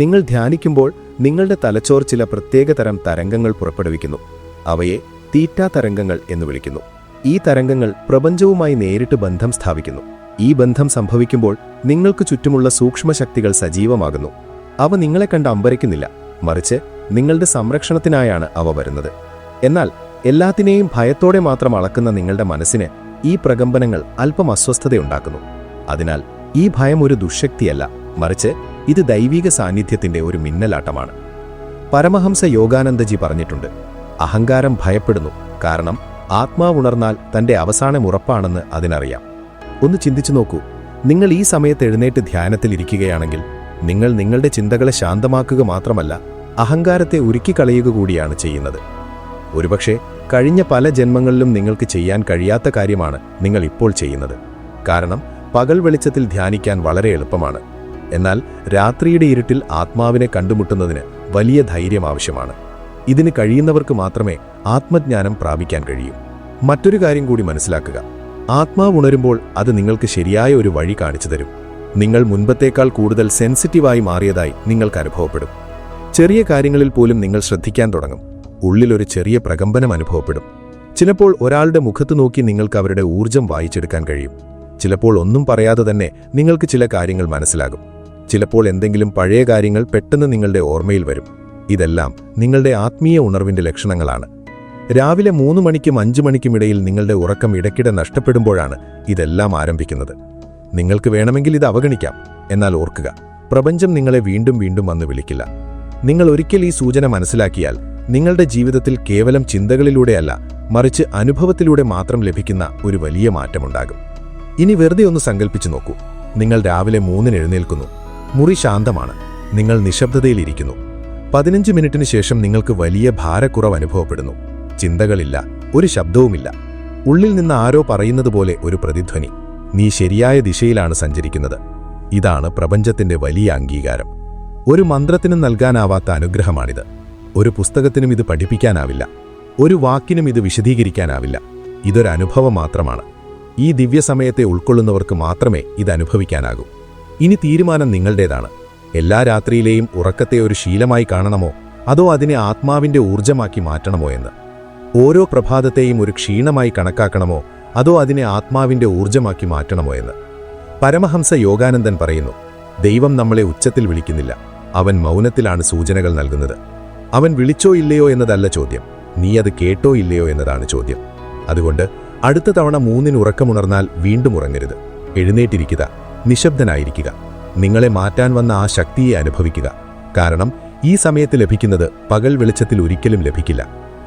നിങ്ങൾ ധ്യാനിക്കുമ്പോൾ നിങ്ങളുടെ തലച്ചോർ ചില പ്രത്യേകതരം തരംഗങ്ങൾ പുറപ്പെടുവിക്കുന്നു. അവയെ തീറ്റാ തരംഗങ്ങൾ എന്ന് വിളിക്കുന്നു. ഈ തരംഗങ്ങൾ പ്രപഞ്ചവുമായി നേരിട്ട് ബന്ധം സ്ഥാപിക്കുന്നു. ഈ ബന്ധം സംഭവിക്കുമ്പോൾ നിങ്ങൾക്ക് ചുറ്റുമുള്ള സൂക്ഷ്മശക്തികൾ സജീവമാകുന്നു. അവ നിങ്ങളെ കണ്ട് അമ്പരയ്ക്കുന്നില്ല, മറിച്ച് നിങ്ങളുടെ സംരക്ഷണത്തിനായാണ് അവ വരുന്നത്. എന്നാൽ എല്ലാത്തിനെയും ഭയത്തോടെ മാത്രം അളക്കുന്ന നിങ്ങളുടെ മനസ്സിന് ഈ പ്രകമ്പനങ്ങൾ അല്പം അസ്വസ്ഥതയുണ്ടാക്കുന്നു. അതിനാൽ ഈ ഭയം ഒരു ദുഷ്ശക്തിയല്ല, മറിച്ച് ഇത് ദൈവിക സാന്നിധ്യത്തിന്റെ ഒരു മിന്നലാട്ടമാണ്. പരമഹംസ യോഗാനന്ദജി പറഞ്ഞിട്ടുണ്ട്, അഹങ്കാരം ഭയപ്പെടുന്നു, കാരണം ആത്മാവുണർന്നാൽ തന്റെ അവസാനം ഉറപ്പാണെന്ന് അതിനറിയാം. ഒന്ന് ചിന്തിച്ചു നോക്കൂ, നിങ്ങൾ ഈ സമയത്ത് എഴുന്നേറ്റ് ധ്യാനത്തിലിരിക്കുകയാണെങ്കിൽ നിങ്ങൾ നിങ്ങളുടെ ചിന്തകളെ ശാന്തമാക്കുക മാത്രമല്ല, അഹങ്കാരത്തെ ഉരുക്കിക്കളയുക കൂടിയാണ് ചെയ്യുന്നത്. ഒരുപക്ഷെ കഴിഞ്ഞ പല ജന്മങ്ങളിലും നിങ്ങൾക്ക് ചെയ്യാൻ കഴിയാത്ത കാര്യമാണ് നിങ്ങൾ ഇപ്പോൾ ചെയ്യുന്നത്. കാരണം പകൽ വെളിച്ചത്തിൽ ധ്യാനിക്കാൻ വളരെ എളുപ്പമാണ്. എന്നാൽ രാത്രിയുടെ ഇരുട്ടിൽ ആത്മാവിനെ കണ്ടുമുട്ടുന്നതിന് വലിയ ധൈര്യം ആവശ്യമാണ്. ഇതിന് കഴിയുന്നവർക്ക് മാത്രമേ ആത്മജ്ഞാനം പ്രാപിക്കാൻ കഴിയൂ. മറ്റൊരു കാര്യം കൂടി മനസ്സിലാക്കുക, ആത്മാവ് ഉണരുമ്പോൾ അത് നിങ്ങൾക്ക് ശരിയായ ഒരു വഴി കാണിച്ചു തരും. നിങ്ങൾ മുൻപത്തേക്കാൾ കൂടുതൽ സെൻസിറ്റീവായി മാറിയതായി നിങ്ങൾക്ക് അനുഭവപ്പെടും. ചെറിയ കാര്യങ്ങളിൽ പോലും നിങ്ങൾ ശ്രദ്ധിക്കാൻ തുടങ്ങും. ഉള്ളിലൊരു ചെറിയ പ്രകമ്പനം അനുഭവപ്പെടും. ചിലപ്പോൾ ഒരാളുടെ മുഖത്ത് നോക്കി നിങ്ങൾക്ക് അവരുടെ ഊർജം വായിച്ചെടുക്കാൻ കഴിയും. ചിലപ്പോൾ ഒന്നും പറയാതെ തന്നെ നിങ്ങൾക്ക് ചില കാര്യങ്ങൾ മനസ്സിലാകും. ചിലപ്പോൾ എന്തെങ്കിലും പഴയ കാര്യങ്ങൾ പെട്ടെന്ന് നിങ്ങളുടെ ഓർമ്മയിൽ വരും. ഇതെല്ലാം നിങ്ങളുടെ ആത്മീയ ഉണർവിന്റെ ലക്ഷണങ്ങളാണ്. രാവിലെ 3 മണിക്കും 5 മണിക്കുമിടയിൽ നിങ്ങളുടെ ഉറക്കം ഇടയ്ക്കിടെ നഷ്ടപ്പെടുമ്പോഴാണ് ഇതെല്ലാം ആരംഭിക്കുന്നത്. നിങ്ങൾക്ക് വേണമെങ്കിൽ ഇത് അവഗണിക്കാം. എന്നാൽ ഓർക്കുക, പ്രപഞ്ചം നിങ്ങളെ വീണ്ടും വീണ്ടും വന്ന് വിളിക്കില്ല. നിങ്ങൾ ഒരിക്കൽ ഈ സൂചന മനസ്സിലാക്കിയാൽ നിങ്ങളുടെ ജീവിതത്തിൽ കേവലം ചിന്തകളിലൂടെയല്ല, മറിച്ച് അനുഭവത്തിലൂടെ മാത്രം ലഭിക്കുന്ന ഒരു വലിയ മാറ്റമുണ്ടാകും. ഇനി വെറുതെ ഒന്ന് സങ്കല്പിച്ചു നോക്കൂ. നിങ്ങൾ രാവിലെ 3-ന് എഴുന്നേൽക്കുന്നു. മുറി ശാന്തമാണ്. നിങ്ങൾ നിശബ്ദതയിലിരിക്കുന്നു. 15 മിനിറ്റിന് ശേഷം നിങ്ങൾക്ക് വലിയ ഭാരക്കുറവ് അനുഭവപ്പെടുന്നു. ചിന്തകളില്ല, ഒരു ശബ്ദവുമില്ല. ഉള്ളിൽ നിന്ന് ആരോ പറയുന്നത് പോലെ ഒരു പ്രതിധ്വനി: നീ ശരിയായ ദിശയിലാണ് സഞ്ചരിക്കുന്നത്. ഇതാണ് പ്രപഞ്ചത്തിന്റെ വലിയ അംഗീകാരം. ഒരു മന്ത്രത്തിനും നൽകാനാവാത്ത അനുഗ്രഹമാണിത്. ഒരു പുസ്തകത്തിനും ഇത് പഠിപ്പിക്കാനാവില്ല. ഒരു വാക്കിനും ഇത് വിശദീകരിക്കാനാവില്ല. ഇതൊരു അനുഭവം മാത്രമാണ്. ഈ ദിവ്യസമയത്തെ ഉൾക്കൊള്ളുന്നവർക്ക് മാത്രമേ ഇത് അനുഭവിക്കാനാകൂ. ഇനി തീരുമാനം നിങ്ങളുടേതാണ്. എല്ലാ രാത്രിയിലെയും ഉറക്കത്തെ ഒരു ശീലമായി കാണണമോ, അതോ അതിനെ ആത്മാവിന്റെ ഊർജ്ജമാക്കി മാറ്റണമോ എന്ന്. ഓരോ പ്രഭാതത്തെയും ഒരു ക്ഷീണമായി കണക്കാക്കണമോ, അതോ അതിനെ ആത്മാവിന്റെ ഊർജ്ജമാക്കി മാറ്റണമോ എന്ന്. പരമഹംസ യോഗാനന്ദൻ പറയുന്നു, ദൈവം നമ്മളെ ഉച്ചത്തിൽ വിളിക്കുന്നില്ല, അവൻ മൗനത്തിലാണ് സൂചനകൾ നൽകുന്നത്. അവൻ വിളിച്ചോ ഇല്ലയോ എന്നതല്ല ചോദ്യം, നീ അത് കേട്ടോ ഇല്ലയോ എന്നതാണ് ചോദ്യം. അതുകൊണ്ട് അടുത്ത തവണ 3-ന് ഉറക്കമുണർന്നാൽ വീണ്ടും ഉറങ്ങരുത്. എഴുന്നേറ്റിരിക്കുക, നിശബ്ദനായിരിക്കുക. നിങ്ങളെ മാറ്റാൻ വന്ന ആ ശക്തിയെ അനുഭവിക്കുക. കാരണം ഈ സമയത്ത് ലഭിക്കുന്നത് പകൽ വെളിച്ചത്തിൽ ഒരിക്കലും ലഭിക്കില്ല.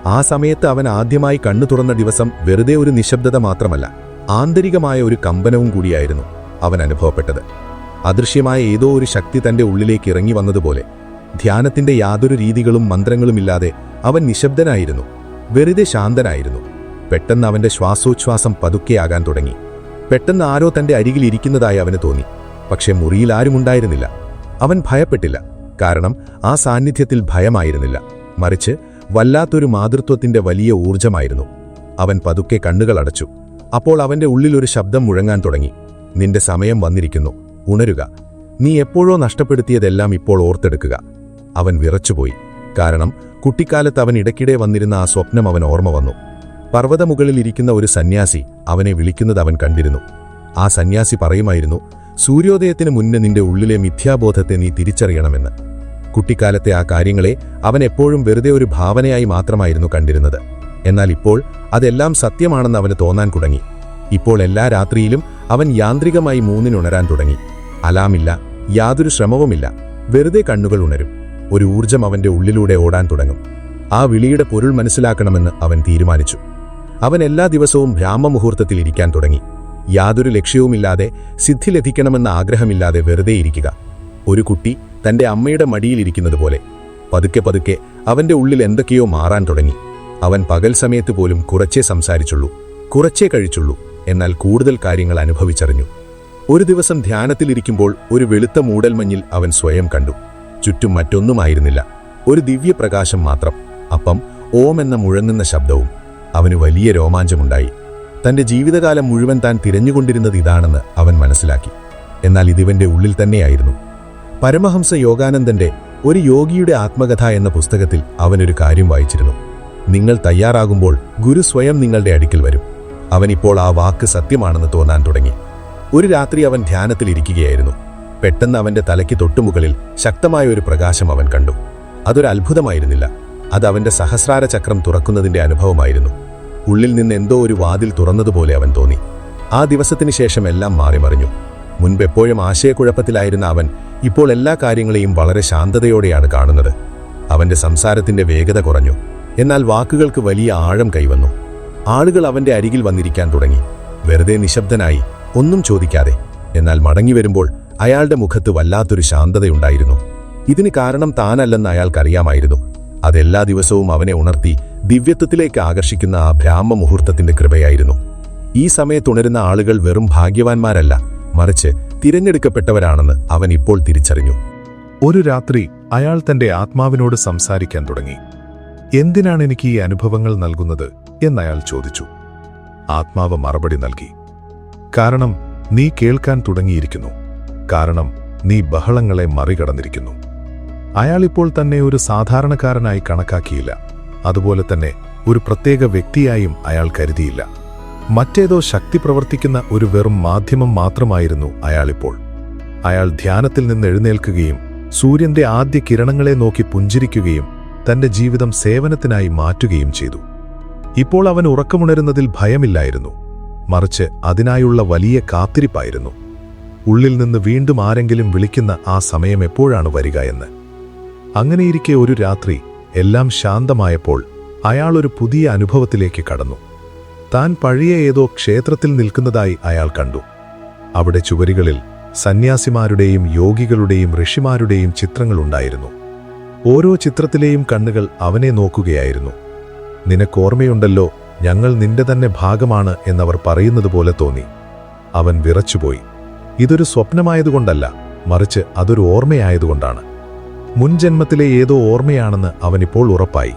ആ സമയത്ത് അവൻ ആദ്യമായി കണ്ണു തുറന്ന ദിവസം വെറുതെ ഒരു നിശബ്ദത മാത്രമല്ല, ആന്തരികമായ ഒരു കമ്പനവും കൂടിയായിരുന്നു അവൻ അനുഭവപ്പെട്ടത്. അദൃശ്യമായ ഏതോ ഒരു ശക്തി തന്റെ ഉള്ളിലേക്ക് ഇറങ്ങി വന്നതുപോലെ. ധ്യാനത്തിന്റെ യാതൊരു രീതികളും മന്ത്രങ്ങളുമില്ലാതെ അവൻ നിശബ്ദനായിരുന്നു, വെറുതെ ശാന്തനായിരുന്നു. പെട്ടെന്ന് അവന്റെ ശ്വാസോച്ഛ്വാസം പതുക്കെയാകാൻ തുടങ്ങി. പെട്ടെന്ന് ആരോ തന്റെ അരികിൽ ഇരിക്കുന്നതായി അവന് തോന്നി. പക്ഷെ മുറിയിൽ ആരുമുണ്ടായിരുന്നില്ല. അവൻ ഭയപ്പെട്ടില്ല. കാരണം ആ സാന്നിധ്യത്തിൽ ഭയമായിരുന്നില്ല, മറിച്ച് വല്ലാത്തൊരു മാതൃത്വത്തിന്റെ വലിയ ഊർജ്ജമായിരുന്നു. അവൻ പതുക്കെ കണ്ണുകൾ അടച്ചു. അപ്പോൾ അവന്റെ ഉള്ളിലൊരു ശബ്ദം മുഴങ്ങാൻ തുടങ്ങി: നിന്റെ സമയം വന്നിരിക്കുന്നു, ഉണരുക. നീ എപ്പോഴോ നഷ്ടപ്പെടുത്തിയതെല്ലാം ഇപ്പോൾ ഓർത്തെടുക്കുക. അവൻ വിറച്ചുപോയി. കാരണം കുട്ടിക്കാലത്ത് അവൻ ഇടയ്ക്കിടെ വന്നിരുന്ന ആ സ്വപ്നം അവൻ ഓർമ്മ വന്നു. പർവ്വതമുകളിൽ ഇരിക്കുന്ന ഒരു സന്യാസി അവനെ വിളിക്കുന്നത് അവൻ കണ്ടിരുന്നു. ആ സന്യാസി പറയുമായിരുന്നു, സൂര്യോദയത്തിന് മുന്നേ നിന്റെ ഉള്ളിലെ മിഥ്യാബോധത്തെ നീ തിരിച്ചറിയണമെന്ന്. കുട്ടിക്കാലത്തെ ആ കാര്യങ്ങളെ അവൻ എപ്പോഴും വെറുതെ ഒരു ഭാവനയായി മാത്രമായിരുന്നു കണ്ടിരുന്നത്. എന്നാൽ ഇപ്പോൾ അതെല്ലാം സത്യമാണെന്ന് അവന് തോന്നാൻ തുടങ്ങി. ഇപ്പോൾ എല്ലാ രാത്രിയിലും അവൻ യാന്ത്രികമായി 3-ന് ഉണരാൻ തുടങ്ങി. അലാമില്ല, യാതൊരു ശ്രമവുമില്ല. വെറുതെ കണ്ണുകൾ ഉണരും. ഒരു ഊർജ്ജം അവന്റെ ഉള്ളിലൂടെ ഓടാൻ തുടങ്ങും. ആ വിളിയുടെ പൊരുൾ മനസ്സിലാക്കണമെന്ന് അവൻ തീരുമാനിച്ചു. അവൻ എല്ലാ ദിവസവും ബ്രാഹ്മമുഹൂർത്തത്തിൽ ഇരിക്കാൻ തുടങ്ങി. യാതൊരു ലക്ഷ്യവുമില്ലാതെ, സിദ്ധി ലഭിക്കണമെന്ന ആഗ്രഹമില്ലാതെ വെറുതെ ഇരിക്കുക. ഒരു കുട്ടി തന്റെ അമ്മയുടെ മടിയിലിരിക്കുന്നത് പോലെ. പതുക്കെ പതുക്കെ അവന്റെ ഉള്ളിൽ എന്തൊക്കെയോ മാറാൻ തുടങ്ങി. അവൻ പകൽ സമയത്ത് പോലും കുറച്ചേ സംസാരിച്ചുള്ളൂ, കുറച്ചേ കഴിച്ചുള്ളൂ. എന്നാൽ കൂടുതൽ കാര്യങ്ങൾ അനുഭവിച്ചറിഞ്ഞു. ഒരു ദിവസം ധ്യാനത്തിലിരിക്കുമ്പോൾ ഒരു വെളുത്ത മൂടൽമഞ്ഞിൽ അവൻ സ്വയം കണ്ടു. ചുറ്റും മറ്റൊന്നുമായിരുന്നില്ല, ഒരു ദിവ്യപ്രകാശം മാത്രം. അപ്പം ഓം എന്ന മുഴങ്ങുന്ന ശബ്ദവും. അവന് വലിയ രോമാഞ്ചമുണ്ടായി. തന്റെ ജീവിതകാലം മുഴുവൻ താൻ തിരഞ്ഞുകൊണ്ടിരുന്നത് ഇതാണെന്ന് അവൻ മനസ്സിലാക്കി. എന്നാൽ ഇതിവന്റെ ഉള്ളിൽ തന്നെയായിരുന്നു. പരമഹംസ യോഗാനന്ദന്റെ ഒരു യോഗിയുടെ ആത്മകഥ എന്ന പുസ്തകത്തിൽ അവനൊരു കാര്യം വായിച്ചിരുന്നു: നിങ്ങൾ തയ്യാറാകുമ്പോൾ ഗുരു സ്വയം നിങ്ങളുടെ അടുക്കൽ വരും. അവനിപ്പോൾ ആ വാക്ക് സത്യമാണെന്ന് തോന്നാൻ തുടങ്ങി. ഒരു രാത്രി അവൻ ധ്യാനത്തിലിരിക്കുകയായിരുന്നു. പെട്ടെന്ന് അവന്റെ തലയ്ക്ക് തൊട്ടുമുകളിൽ ശക്തമായ ഒരു പ്രകാശം അവൻ കണ്ടു. അതൊരു അത്ഭുതമായിരുന്നില്ല, അത് അവന്റെ സഹസ്രാര ചക്രം തുറക്കുന്നതിന്റെ അനുഭവമായിരുന്നു. ഉള്ളിൽ നിന്ന് എന്തോ ഒരു വാതിൽ തുറന്നതുപോലെ അവൻ തോന്നി. ആ ദിവസത്തിന് ശേഷം എല്ലാം മാറിമറിഞ്ഞു. മുൻപെപ്പോഴും ആശയക്കുഴപ്പത്തിലായിരുന്ന അവൻ ഇപ്പോൾ എല്ലാ കാര്യങ്ങളെയും വളരെ ശാന്തതയോടെയാണ് കാണുന്നത്. അവന്റെ സംസാരത്തിന്റെ വേഗത കുറഞ്ഞു, എന്നാൽ വാക്കുകൾക്ക് വലിയ ആഴം കൈവന്നു. ആളുകൾ അവന്റെ അരികിൽ വന്നിരിക്കാൻ തുടങ്ങി, വെറുതെ നിശബ്ദനായി, ഒന്നും ചോദിക്കാതെ. എന്നാൽ മടങ്ങിവരുമ്പോൾ അയാളുടെ മുഖത്ത് വല്ലാത്തൊരു ശാന്തതയുണ്ടായിരുന്നു. ഇതിന് കാരണം താനല്ലെന്ന് അയാൾക്കറിയാമായിരുന്നു. അതെല്ലാ ദിവസവും അവനെ ഉണർത്തി ദിവ്യത്വത്തിലേക്ക് ആകർഷിക്കുന്ന ആ ബ്രാഹ്മമുഹൂർത്തത്തിന്റെ കൃപയായിരുന്നു. ഈ സമയത്തുണരുന്ന ആളുകൾ വെറും ഭാഗ്യവാന്മാരല്ല, മറിച്ച് തിരഞ്ഞെടുക്കപ്പെട്ടവരാണെന്ന് അവൻ ഇപ്പോൾ തിരിച്ചറിഞ്ഞു. ഒരു രാത്രി അയാൾ തന്റെ ആത്മാവിനോട് സംസാരിക്കാൻ തുടങ്ങി. എന്തിനാണ് എനിക്ക് ഈ അനുഭവങ്ങൾ നൽകുന്നത് എന്നയാൾ ചോദിച്ചു. ആത്മാവ് മറുപടി നൽകി: കാരണം നീ കേൾക്കാൻ തുടങ്ങിയിരിക്കുന്നു. കാരണം നീ ബഹളങ്ങളെ മറികടന്നിരിക്കുന്നു. അയാൾ ഇപ്പോൾ തന്നെ ഒരു സാധാരണക്കാരനായി കണക്കാക്കിയില്ല. അതുപോലെ തന്നെ ഒരു പ്രത്യേക വ്യക്തിയായും അയാൾ കരുതിയില്ല. മറ്റേതോ ശക്തി പ്രവർത്തിക്കുന്ന ഒരു വെറും മാധ്യമം മാത്രമായിരുന്നു അയാളിപ്പോൾ. അയാൾ ധ്യാനത്തിൽ നിന്ന് എഴുന്നേൽക്കുകയും സൂര്യന്റെ ആദ്യ കിരണങ്ങളെ നോക്കി പുഞ്ചിരിക്കുകയും തന്റെ ജീവിതം സേവനത്തിനായി മാറ്റുകയും ചെയ്തു. ഇപ്പോൾ അവൻ ഉറക്കമുണരുന്നതിൽ ഭയമില്ലായിരുന്നു, മറിച്ച് അതിനായുള്ള വലിയ കാത്തിരിപ്പായിരുന്നു. ഉള്ളിൽ നിന്ന് വീണ്ടും ആരെങ്കിലും വിളിക്കുന്ന ആ സമയം എപ്പോഴാണ് വരിക എന്ന്. അങ്ങനെയിരിക്കെ ഒരു രാത്രി എല്ലാം ശാന്തമായപ്പോൾ അയാൾ ഒരു പുതിയ അനുഭവത്തിലേക്ക് കടന്നു. താൻ പഴയ ഏതോ ക്ഷേത്രത്തിൽ നിൽക്കുന്നതായി അയാൾ കണ്ടു. അവിടെ ചുവരുകളിൽ സന്യാസിമാരുടെയും യോഗികളുടെയും ഋഷിമാരുടെയും ചിത്രങ്ങളുണ്ടായിരുന്നു. ഓരോ ചിത്രത്തിലെയും കണ്ണുകൾ അവനെ നോക്കുകയായിരുന്നു. നിനക്കോർമ്മയുണ്ടല്ലോ, ഞങ്ങൾ നിന്റെ തന്നെ ഭാഗമാണ് എന്നവർ പറയുന്നതുപോലെ തോന്നി. അവൻ വിറച്ചുപോയി. ഇതൊരു സ്വപ്നമായതുകൊണ്ടല്ല, മറിച്ച് അതൊരു ഓർമ്മയായതുകൊണ്ടാണ്. മുൻജന്മത്തിലെ ഏതോ ഓർമ്മയാണെന്ന് അവനിപ്പോൾ ഉറപ്പായി.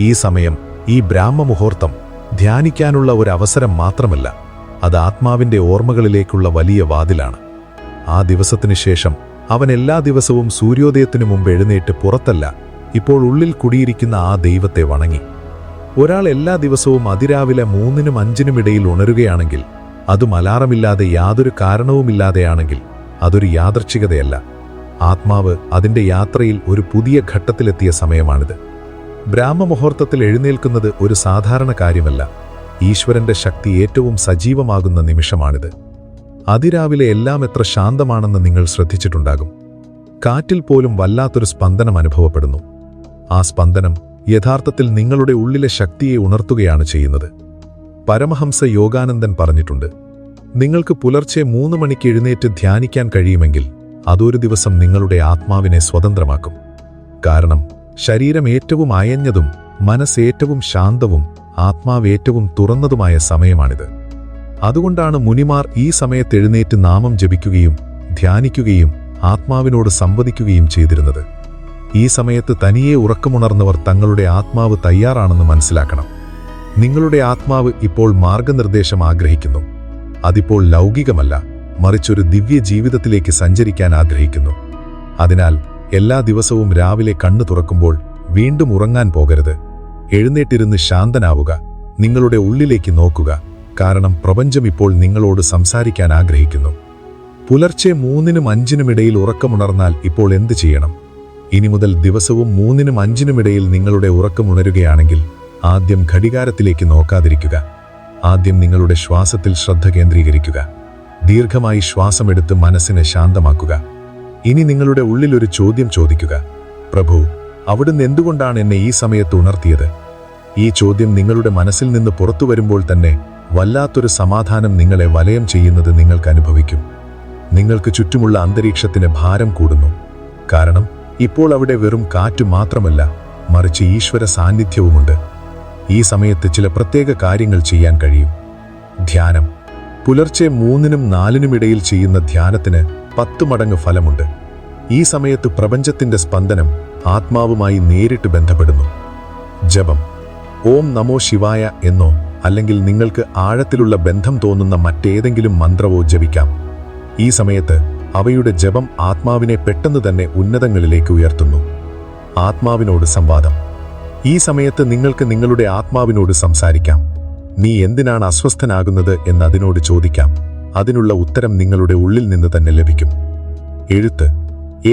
ഈ സമയം, ഈ ബ്രാഹ്മമുഹൂർത്തം ധ്യാനിക്കാനുള്ള ഒരു അവസരം മാത്രമല്ല, അത് ആത്മാവിന്റെ ഓർമ്മകളിലേക്കുള്ള വലിയ വാതിലാണ്. ആ ദിവസത്തിനു ശേഷം അവൻ എല്ലാ ദിവസവും സൂര്യോദയത്തിനു മുമ്പ് എഴുന്നേറ്റ് പുറത്തല്ല, ഇപ്പോൾ ഉള്ളിൽ കുടിയിരിക്കുന്ന ആ ദൈവത്തെ വണങ്ങി. ഒരാൾ എല്ലാ ദിവസവും അതിരാവിലെ 3-നും 5-നും ഇടയിൽ ഉണരുകയാണെങ്കിൽ, അതും അലാറമില്ലാതെ യാതൊരു കാരണവുമില്ലാതെയാണെങ്കിൽ, അതൊരു യാദൃച്ഛികതയല്ല. ആത്മാവ് അതിന്റെ യാത്രയിൽ ഒരു പുതിയ ഘട്ടത്തിലെത്തിയ സമയമാണിത്. ബ്രാഹ്മമുഹൂർത്തത്തിൽ എഴുന്നേൽക്കുന്നത് ഒരു സാധാരണ കാര്യമല്ല. ഈശ്വരന്റെ ശക്തി ഏറ്റവും സജീവമാകുന്ന നിമിഷമാണിത്. അതിരാവിലെ എല്ലാം എത്ര ശാന്തമാണെന്ന് നിങ്ങൾ ശ്രദ്ധിച്ചിട്ടുണ്ടാകും. കാറ്റിൽ പോലും വല്ലാത്തൊരു സ്പന്ദനം അനുഭവപ്പെടുന്നു. ആ സ്പന്ദനം യഥാർത്ഥത്തിൽ നിങ്ങളുടെ ഉള്ളിലെ ശക്തിയെ ഉണർത്തുകയാണ് ചെയ്യുന്നത്. പരമഹംസ യോഗാനന്ദൻ പറഞ്ഞിട്ടുണ്ട്, നിങ്ങൾക്ക് പുലർച്ചെ 3 മണിക്ക് എഴുന്നേറ്റ് ധ്യാനിക്കാൻ കഴിയുമെങ്കിൽ അതൊരു ദിവസം നിങ്ങളുടെ ആത്മാവിനെ സ്വതന്ത്രമാക്കും. കാരണം ശരീരം ഏറ്റവും അയഞ്ഞതും മനസ്സേറ്റവും ശാന്തവും ആത്മാവ് ഏറ്റവും തുറന്നതുമായ സമയമാണിത്. അതുകൊണ്ടാണ് മുനിമാർ ഈ സമയത്ത് എഴുന്നേറ്റ് നാമം ജപിക്കുകയും ധ്യാനിക്കുകയും ആത്മാവിനോട് സംവദിക്കുകയും ചെയ്തിരുന്നത്. ഈ സമയത്ത് തനിയെ ഉറക്കമുണർന്നവർ തങ്ങളുടെ ആത്മാവ് തയ്യാറാണെന്ന് മനസ്സിലാക്കണം. നിങ്ങളുടെ ആത്മാവ് ഇപ്പോൾ മാർഗനിർദ്ദേശം ആഗ്രഹിക്കുന്നു. അതിപ്പോൾ ലൗകികമല്ല, മറിച്ചൊരു ദിവ്യ ജീവിതത്തിലേക്ക് സഞ്ചരിക്കാൻ ആഗ്രഹിക്കുന്നു. അതിനാൽ എല്ലാ ദിവസവും രാവിലെ കണ്ണു തുറക്കുമ്പോൾ വീണ്ടും ഉറങ്ങാൻ പോകരുത്. എഴുന്നേറ്റിരുന്ന് ശാന്തനാവുക, നിങ്ങളുടെ ഉള്ളിലേക്ക് നോക്കുക. കാരണം പ്രപഞ്ചം ഇപ്പോൾ നിങ്ങളോട് സംസാരിക്കാൻ ആഗ്രഹിക്കുന്നു. പുലർച്ചെ 3-നും 5-നും ഇടയിൽ ഉറക്കമുണർന്നാൽ ഇപ്പോൾ എന്ത് ചെയ്യണം? ഇനി മുതൽ ദിവസവും 3-നും 5-നും ഇടയിൽ നിങ്ങളുടെ ഉറക്കമുണരുകയാണെങ്കിൽ ആദ്യം ഘടികാരത്തിലേക്ക് നോക്കാതിരിക്കുക. ആദ്യം നിങ്ങളുടെ ശ്വാസത്തിൽ ശ്രദ്ധ കേന്ദ്രീകരിക്കുക. ദീർഘമായി ശ്വാസമെടുത്ത് മനസ്സിനെ ശാന്തമാക്കുക. ഇനി നിങ്ങളുടെ ഉള്ളിൽ ഒരു ചോദ്യം ചോദിക്കുക: പ്രഭു, അവിടുന്ന് എന്തുകൊണ്ടാണ് എന്നെ ഈ സമയത്ത് ഉണർത്തിയത്? ഈ ചോദ്യം നിങ്ങളുടെ മനസ്സിൽ നിന്ന് പുറത്തു വരുമ്പോൾ തന്നെ വല്ലാത്തൊരു സമാധാനം നിങ്ങളെ വലയം ചെയ്യുന്നത് നിങ്ങൾക്ക് അനുഭവിക്കും. നിങ്ങൾക്ക് ചുറ്റുമുള്ള അന്തരീക്ഷത്തിന് ഭാരം കൂടുന്നു. കാരണം ഇപ്പോൾ അവിടെ വെറും കാറ്റ് മാത്രമല്ല, മറിച്ച് ഈശ്വര സാന്നിധ്യവുമുണ്ട്. ഈ സമയത്ത് ചില പ്രത്യേക കാര്യങ്ങൾ ചെയ്യാൻ കഴിയും. ധ്യാനം. പുലർച്ചെ 3-നും 4-നും ഇടയിൽ ചെയ്യുന്ന ധ്യാനത്തിന് 10 മടങ്ങ് ഫലമുണ്ട്. ഈ സമയത്ത് പ്രപഞ്ചത്തിന്റെ സ്പന്ദനം ആത്മാവുമായി നേരിട്ട് ബന്ധപ്പെടുന്നു. ജപം. ഓം നമോ ശിവായ എന്നോ അല്ലെങ്കിൽ നിങ്ങൾക്ക് ആഴത്തിലുള്ള ബന്ധം തോന്നുന്ന മറ്റേതെങ്കിലും മന്ത്രവോ ജപിക്കാം. ഈ സമയത്ത് അവയുടെ ജപം ആത്മാവിനെ പെട്ടെന്ന് തന്നെ ഉന്നതങ്ങളിലേക്ക് ഉയർത്തുന്നു. ആത്മാവിനോട് സംവാദം. ഈ സമയത്ത് നിങ്ങൾക്ക് നിങ്ങളുടെ ആത്മാവിനോട് സംസാരിക്കാം. നീ എന്തിനാണ് അസ്വസ്ഥനാകുന്നത് എന്ന് അതിനോട് ചോദിക്കാം. അതിനുള്ള ഉത്തരം നിങ്ങളുടെ ഉള്ളിൽ നിന്ന് തന്നെ ലഭിക്കും. എഴുത്ത്.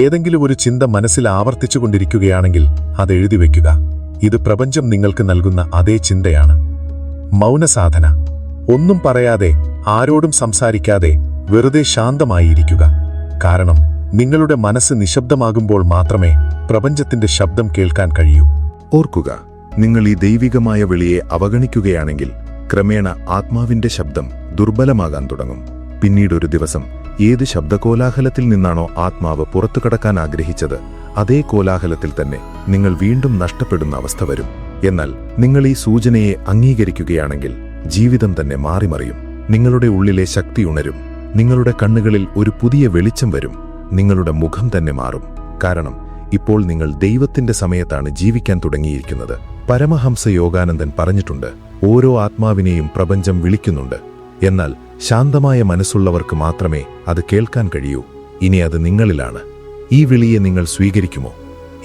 ഏതെങ്കിലും ഒരു ചിന്ത മനസ്സിൽ ആവർത്തിച്ചുകൊണ്ടിരിക്കുകയാണെങ്കിൽ അത് എഴുതിവെക്കുക. ഇത് പ്രപഞ്ചം നിങ്ങൾക്ക് നൽകുന്ന അതേ ചിന്തയാണ്. മൗനസാധന. ഒന്നും പറയാതെ, ആരോടും സംസാരിക്കാതെ വെറുതെ ശാന്തമായിരിക്കുക. കാരണം നിങ്ങളുടെ മനസ്സ് നിശബ്ദമാകുമ്പോൾ മാത്രമേ പ്രപഞ്ചത്തിന്റെ ശബ്ദം കേൾക്കാൻ കഴിയൂ. ഓർക്കുക, നിങ്ങൾ ഈ ദൈവികമായ വിളിയെ അവഗണിക്കുകയാണെങ്കിൽ ക്രമേണ ആത്മാവിന്റെ ശബ്ദം ദുർബലമാകാൻ തുടങ്ങും. പിന്നീടൊരു ദിവസം ഏത് ശബ്ദകോലാഹലത്തിൽ നിന്നാണോ ആത്മാവ് പുറത്തു കടക്കാൻ ആഗ്രഹിച്ചത്, അതേ കോലാഹലത്തിൽ തന്നെ നിങ്ങൾ വീണ്ടും നഷ്ടപ്പെടുന്ന അവസ്ഥ വരും. എന്നാൽ നിങ്ങൾ ഈ സൂചനയെ അംഗീകരിക്കുകയാണെങ്കിൽ ജീവിതം തന്നെ മാറിമറിയും. നിങ്ങളുടെ ഉള്ളിലെ ശക്തി ഉണരും. നിങ്ങളുടെ കണ്ണുകളിൽ ഒരു പുതിയ വെളിച്ചം വരും. നിങ്ങളുടെ മുഖം തന്നെ മാറും. കാരണം ഇപ്പോൾ നിങ്ങൾ ദൈവത്തിന്റെ സമയത്താണ് ജീവിക്കാൻ തുടങ്ങിയിരിക്കുന്നത്. പരമഹംസ യോഗാനന്ദൻ പറഞ്ഞിട്ടുണ്ട്, ഓരോ ആത്മാവിനെയും പ്രപഞ്ചം വിളിക്കുന്നുണ്ട്. എന്നാൽ ശാന്തമായ മനസ്സുള്ളവർക്ക് മാത്രമേ അത് കേൾക്കാൻ കഴിയൂ. ഇനി അത് നിങ്ങളിലാണ്. ഈ വിളിയെ നിങ്ങൾ സ്വീകരിക്കുമോ?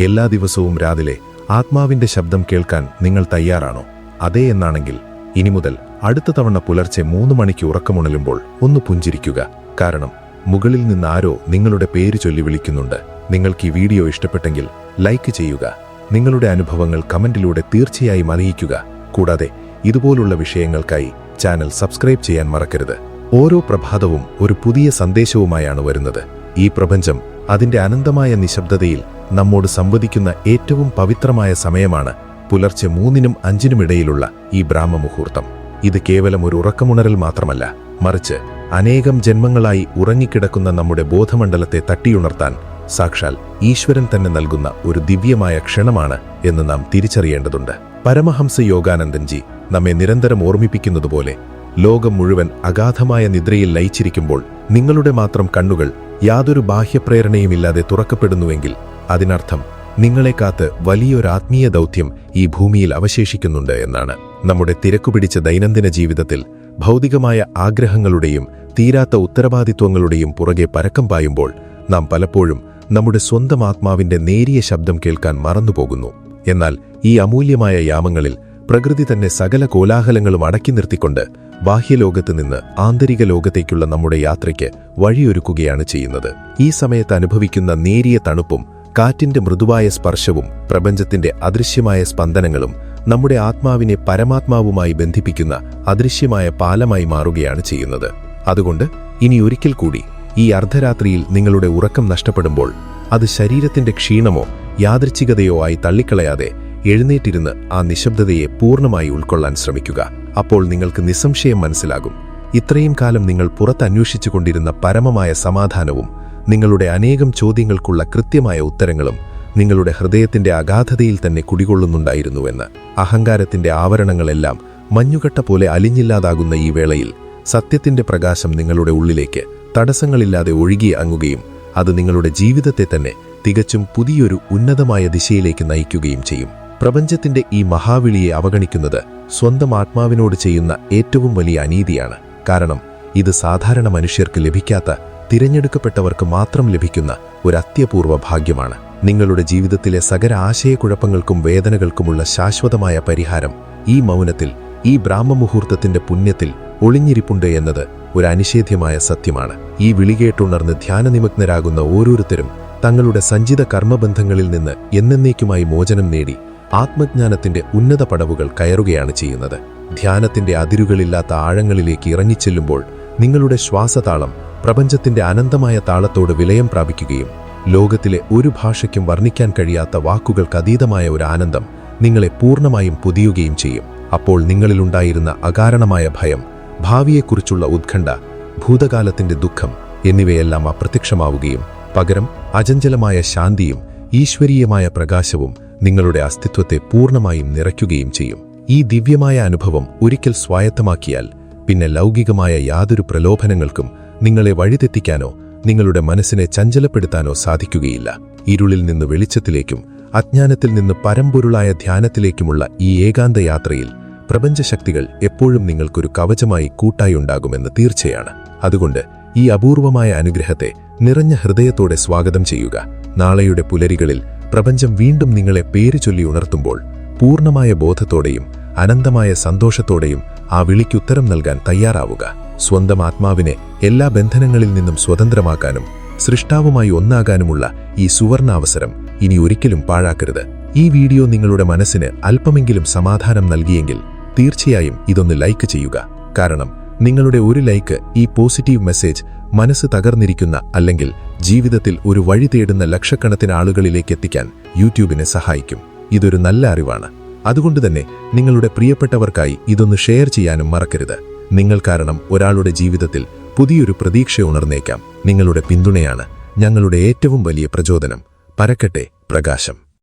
എല്ലാ ദിവസവും രാവിലെ ആത്മാവിന്റെ ശബ്ദം കേൾക്കാൻ നിങ്ങൾ തയ്യാറാണോ? അതേ എന്നാണെങ്കിൽ ഇനി മുതൽ അടുത്ത തവണ പുലർച്ചെ 3 മണിക്ക് ഉറക്കമുണരുമ്പോൾ ഒന്ന് പുഞ്ചിരിക്കുക. കാരണം മുകളിൽ നിന്ന് ആരോ നിങ്ങളുടെ പേര് ചൊല്ലി വിളിക്കുന്നുണ്ട്. നിങ്ങൾക്ക് ഈ വീഡിയോ ഇഷ്ടപ്പെട്ടെങ്കിൽ ലൈക്ക് ചെയ്യുക. നിങ്ങളുടെ അനുഭവങ്ങൾ കമന്റിലൂടെ തീർച്ചയായും അറിയിക്കുക. കൂടാതെ ഇതുപോലുള്ള വിഷയങ്ങൾക്കായി ചാനൽ സബ്സ്ക്രൈബ് ചെയ്യാൻ മറക്കരുത്. ഓരോ പ്രഭാതവും ഒരു പുതിയ സന്ദേശവുമായാണ് വരുന്നത്. ഈ പ്രപഞ്ചം അതിന്റെ അനന്തമായ നിശബ്ദതയിൽ നമ്മോട് സംവദിക്കുന്ന ഏറ്റവും പവിത്രമായ സമയമാണ് പുലർച്ചെ 3-നും 5-നും ഇടയിലുള്ള ഈ ബ്രാഹ്മമുഹൂർത്തം. ഇത് കേവലം ഒരു ഉറക്കമുണരൽ മാത്രമല്ല, മറിച്ച് അനേകം ജന്മങ്ങളായി ഉറങ്ങിക്കിടക്കുന്ന നമ്മുടെ ബോധമണ്ഡലത്തെ തട്ടിയുണർത്താൻ സാക്ഷാൽ ഈശ്വരൻ തന്നെ നൽകുന്ന ഒരു ദിവ്യമായ ക്ഷണമാണ് എന്ന് നാം തിരിച്ചറിയേണ്ടതുണ്ട്. പരമഹംസ യോഗാനന്ദൻജി നമ്മെ നിരന്തരം ഓർമ്മിപ്പിക്കുന്നതുപോലെ, ലോകം മുഴുവൻ അഗാധമായ നിദ്രയിൽ ലയിച്ചിരിക്കുമ്പോൾ നിങ്ങളുടെ മാത്രം കണ്ണുകൾ യാതൊരു ബാഹ്യപ്രേരണയുമില്ലാതെ തുറക്കപ്പെടുന്നുവെങ്കിൽ അതിനർത്ഥം നിങ്ങളെ കാത്ത് വലിയൊരു ആത്മീയ ദൗത്യം ഈ ഭൂമിയിൽ അവശേഷിക്കുന്നുണ്ട് എന്നാണ്. നമ്മുടെ തിരക്കുപിടിച്ച ദൈനംദിന ജീവിതത്തിൽ ഭൗതികമായ ആഗ്രഹങ്ങളുടെയും തീരാത്ത ഉത്തരവാദിത്വങ്ങളുടെയും പുറകെ പരക്കം പായുമ്പോൾ നാം പലപ്പോഴും നമ്മുടെ സ്വന്തം ആത്മാവിന്റെ നേരിയ ശബ്ദം കേൾക്കാൻ മറന്നുപോകുന്നു. എന്നാൽ ഈ അമൂല്യമായ യാമങ്ങളിൽ പ്രകൃതി തന്നെ സകല കോലാഹലങ്ങളും അടക്കി നിർത്തിക്കൊണ്ട് ബാഹ്യലോകത്ത് നിന്ന് ആന്തരിക ലോകത്തേക്കുള്ള നമ്മുടെ യാത്രയ്ക്ക് വഴിയൊരുക്കുകയാണ് ചെയ്യുന്നത്. ഈ സമയത്ത് അനുഭവിക്കുന്ന നേരിയ തണുപ്പും കാറ്റിന്റെ മൃദുവായ സ്പർശവും പ്രപഞ്ചത്തിന്റെ അദൃശ്യമായ സ്പന്ദനങ്ങളും നമ്മുടെ ആത്മാവിനെ പരമാത്മാവുമായി ബന്ധിപ്പിക്കുന്ന അദൃശ്യമായ പാലമായി മാറുകയാണ് ചെയ്യുന്നത്. അതുകൊണ്ട് ഇനി ഒരിക്കൽ കൂടി ഈ അർദ്ധരാത്രിയിൽ നിങ്ങളുടെ ഉറക്കം നഷ്ടപ്പെടുമ്പോൾ അത് ശരീരത്തിന്റെ ക്ഷീണമോ യാദൃച്ഛികതയോ ആയി തള്ളിക്കളയാതെ എഴുന്നേറ്റിരുന്ന് ആ നിശബ്ദതയെ പൂർണ്ണമായി ഉൾക്കൊള്ളാൻ ശ്രമിക്കുക. അപ്പോൾ നിങ്ങൾക്ക് നിസ്സംശയം മനസ്സിലാകും, ഇത്രയും കാലം നിങ്ങൾ പുറത്തന്വേഷിച്ചു കൊണ്ടിരുന്ന പരമമായ സമാധാനവും നിങ്ങളുടെ അനേകം ചോദ്യങ്ങൾക്കുള്ള കൃത്യമായ ഉത്തരങ്ങളും നിങ്ങളുടെ ഹൃദയത്തിന്റെ അഗാധതയിൽ തന്നെ കുടികൊള്ളുന്നുണ്ടായിരുന്നുവെന്ന്. അഹങ്കാരത്തിന്റെ ആവരണങ്ങളെല്ലാം മഞ്ഞുകട്ട പോലെ അലിഞ്ഞില്ലാതാകുന്ന ഈ വേളയിൽ സത്യത്തിന്റെ പ്രകാശം നിങ്ങളുടെ ഉള്ളിലേക്ക് തടസ്സങ്ങളില്ലാതെ ഒഴുകി അങ്ങുകയും അത് നിങ്ങളുടെ ജീവിതത്തെ തന്നെ തികച്ചും പുതിയൊരു ഉന്നതമായ ദിശയിലേക്ക് നയിക്കുകയും ചെയ്യും. പ്രപഞ്ചത്തിന്റെ ഈ മഹാവിളിയെ അവഗണിക്കുന്നത് സ്വന്തം ആത്മാവിനോട് ചെയ്യുന്ന ഏറ്റവും വലിയ അനീതിയാണ്. കാരണം ഇത് സാധാരണ മനുഷ്യർക്ക് ലഭിക്കാത്ത, തിരഞ്ഞെടുക്കപ്പെട്ടവർക്ക് മാത്രം ലഭിക്കുന്ന ഒരു അത്യപൂർവ ഭാഗ്യമാണ്. നിങ്ങളുടെ ജീവിതത്തിലെ സകല ആശയക്കുഴപ്പങ്ങൾക്കും വേദനകൾക്കുമുള്ള ശാശ്വതമായ പരിഹാരം ഈ മൗനത്തിൽ, ഈ ബ്രാഹ്മമുഹൂർത്തത്തിന്റെ പുണ്യത്തിൽ ഒളിഞ്ഞിരിപ്പുണ്ട് എന്നത് ഒരു അനിഷേധ്യമായ സത്യമാണ്. ഈ വിളികേട്ടുണർന്ന് ധ്യാനനിമഗ്നരാകുന്ന ഓരോരുത്തരും തങ്ങളുടെ സഞ്ചിത കർമ്മബന്ധങ്ങളിൽ നിന്ന് എന്നേക്കുമായി മോചനം നേടി ആത്മജ്ഞാനത്തിന്റെ ഉന്നത പടവുകൾ കയറുകയാണ് ചെയ്യുന്നത്. ധ്യാനത്തിന്റെ അതിരുകളില്ലാത്ത ആഴങ്ങളിലേക്ക് ഇറങ്ങിച്ചെല്ലുമ്പോൾ നിങ്ങളുടെ ശ്വാസതാളം പ്രപഞ്ചത്തിന്റെ അനന്തമായ താളത്തോട് വിലയം പ്രാപിക്കുകയും ലോകത്തിലെ ഒരു ഭാഷയ്ക്കും വർണ്ണിക്കാൻ കഴിയാത്ത വാക്കുകൾക്കതീതമായ ഒരു ആനന്ദം നിങ്ങളെ പൂർണ്ണമായും പൊതിയുകയും ചെയ്യും. അപ്പോൾ നിങ്ങളിലുണ്ടായിരുന്ന അകാരണമായ ഭയം, ഭാവിയെക്കുറിച്ചുള്ള ഉത്കണ്ഠ, ഭൂതകാലത്തിന്റെ ദുഃഖം എന്നിവയെല്ലാം അപ്രത്യക്ഷമാവുകയും പകരം അചഞ്ചലമായ ശാന്തിയും ഈശ്വരീയമായ പ്രകാശവും നിങ്ങളുടെ അസ്തിത്വത്തെ പൂർണ്ണമായും നിറയ്ക്കുകയും ചെയ്യും. ഈ ദിവ്യമായ അനുഭവം ഒരിക്കൽ സ്വായത്തമാക്കിയാൽ പിന്നെ ലൗകികമായ യാതൊരു പ്രലോഭനങ്ങൾക്കും നിങ്ങളെ വഴിതെറ്റിക്കാനോ നിങ്ങളുടെ മനസ്സിനെ ചഞ്ചലപ്പെടുത്താനോ സാധിക്കുകയില്ല. ഇരുളിൽ നിന്ന് വെളിച്ചത്തിലേക്കും അജ്ഞാനത്തിൽ നിന്ന് പരമ്പൊരുളായ ധ്യാനത്തിലേക്കുമുള്ള ഈ ഏകാന്ത യാത്രയിൽ പ്രപഞ്ചശക്തികൾ എപ്പോഴും നിങ്ങൾക്കൊരു കവചമായി കൂട്ടായി ഉണ്ടാകുമെന്ന് തീർച്ചയാണ്. അതുകൊണ്ട് ഈ അപൂർവമായ അനുഗ്രഹത്തെ നിറഞ്ഞ ഹൃദയത്തോടെ സ്വാഗതം ചെയ്യുക. നാളെയുടെ പുലരികളിൽ പ്രപഞ്ചം വീണ്ടും നിങ്ങളെ പേര് ചൊല്ലി ഉണർത്തുമ്പോൾ പൂർണ്ണമായ ബോധത്തോടെയും അനന്തമായ സന്തോഷത്തോടെയും ആ വിളിക്കുത്തരം നൽകാൻ തയ്യാറാവുക. സ്വന്തം ആത്മാവിനെ എല്ലാ ബന്ധനങ്ങളിൽ നിന്നും സ്വതന്ത്രമാക്കാനും സൃഷ്ടാവുമായി ഒന്നാകാനുമുള്ള ഈ സുവർണാവസരം ഇനി ഒരിക്കലും പാഴാക്കരുത്. ഈ വീഡിയോ നിങ്ങളുടെ മനസ്സിന് അല്പമെങ്കിലും സമാധാനം നൽകിയെങ്കിൽ തീർച്ചയായും ഇതൊന്ന് ലൈക്ക് ചെയ്യുക. കാരണം നിങ്ങളുടെ ഒരു ലൈക്ക് ഈ പോസിറ്റീവ് മെസ്സേജ് മനസ്സ് തകർന്നിരിക്കുന്ന അല്ലെങ്കിൽ ജീവിതത്തിൽ ഒരു വഴി തേടുന്ന ലക്ഷക്കണക്കിന് ആളുകളിലേക്ക് എത്തിക്കാൻ യൂട്യൂബിനെ സഹായിക്കും. ഇതൊരു നല്ല അറിവാണ്. അതുകൊണ്ടുതന്നെ നിങ്ങളുടെ പ്രിയപ്പെട്ടവർക്കായി ഇതൊന്ന് ഷെയർ ചെയ്യാനും മറക്കരുത്. നിങ്ങൾ കാരണം ഒരാളുടെ ജീവിതത്തിൽ പുതിയൊരു പ്രതീക്ഷ ഉണർന്നേക്കാം. നിങ്ങളുടെ പിന്തുണയാണ് ഞങ്ങളുടെ ഏറ്റവും വലിയ പ്രചോദനം. പരക്കട്ടെ പ്രകാശം.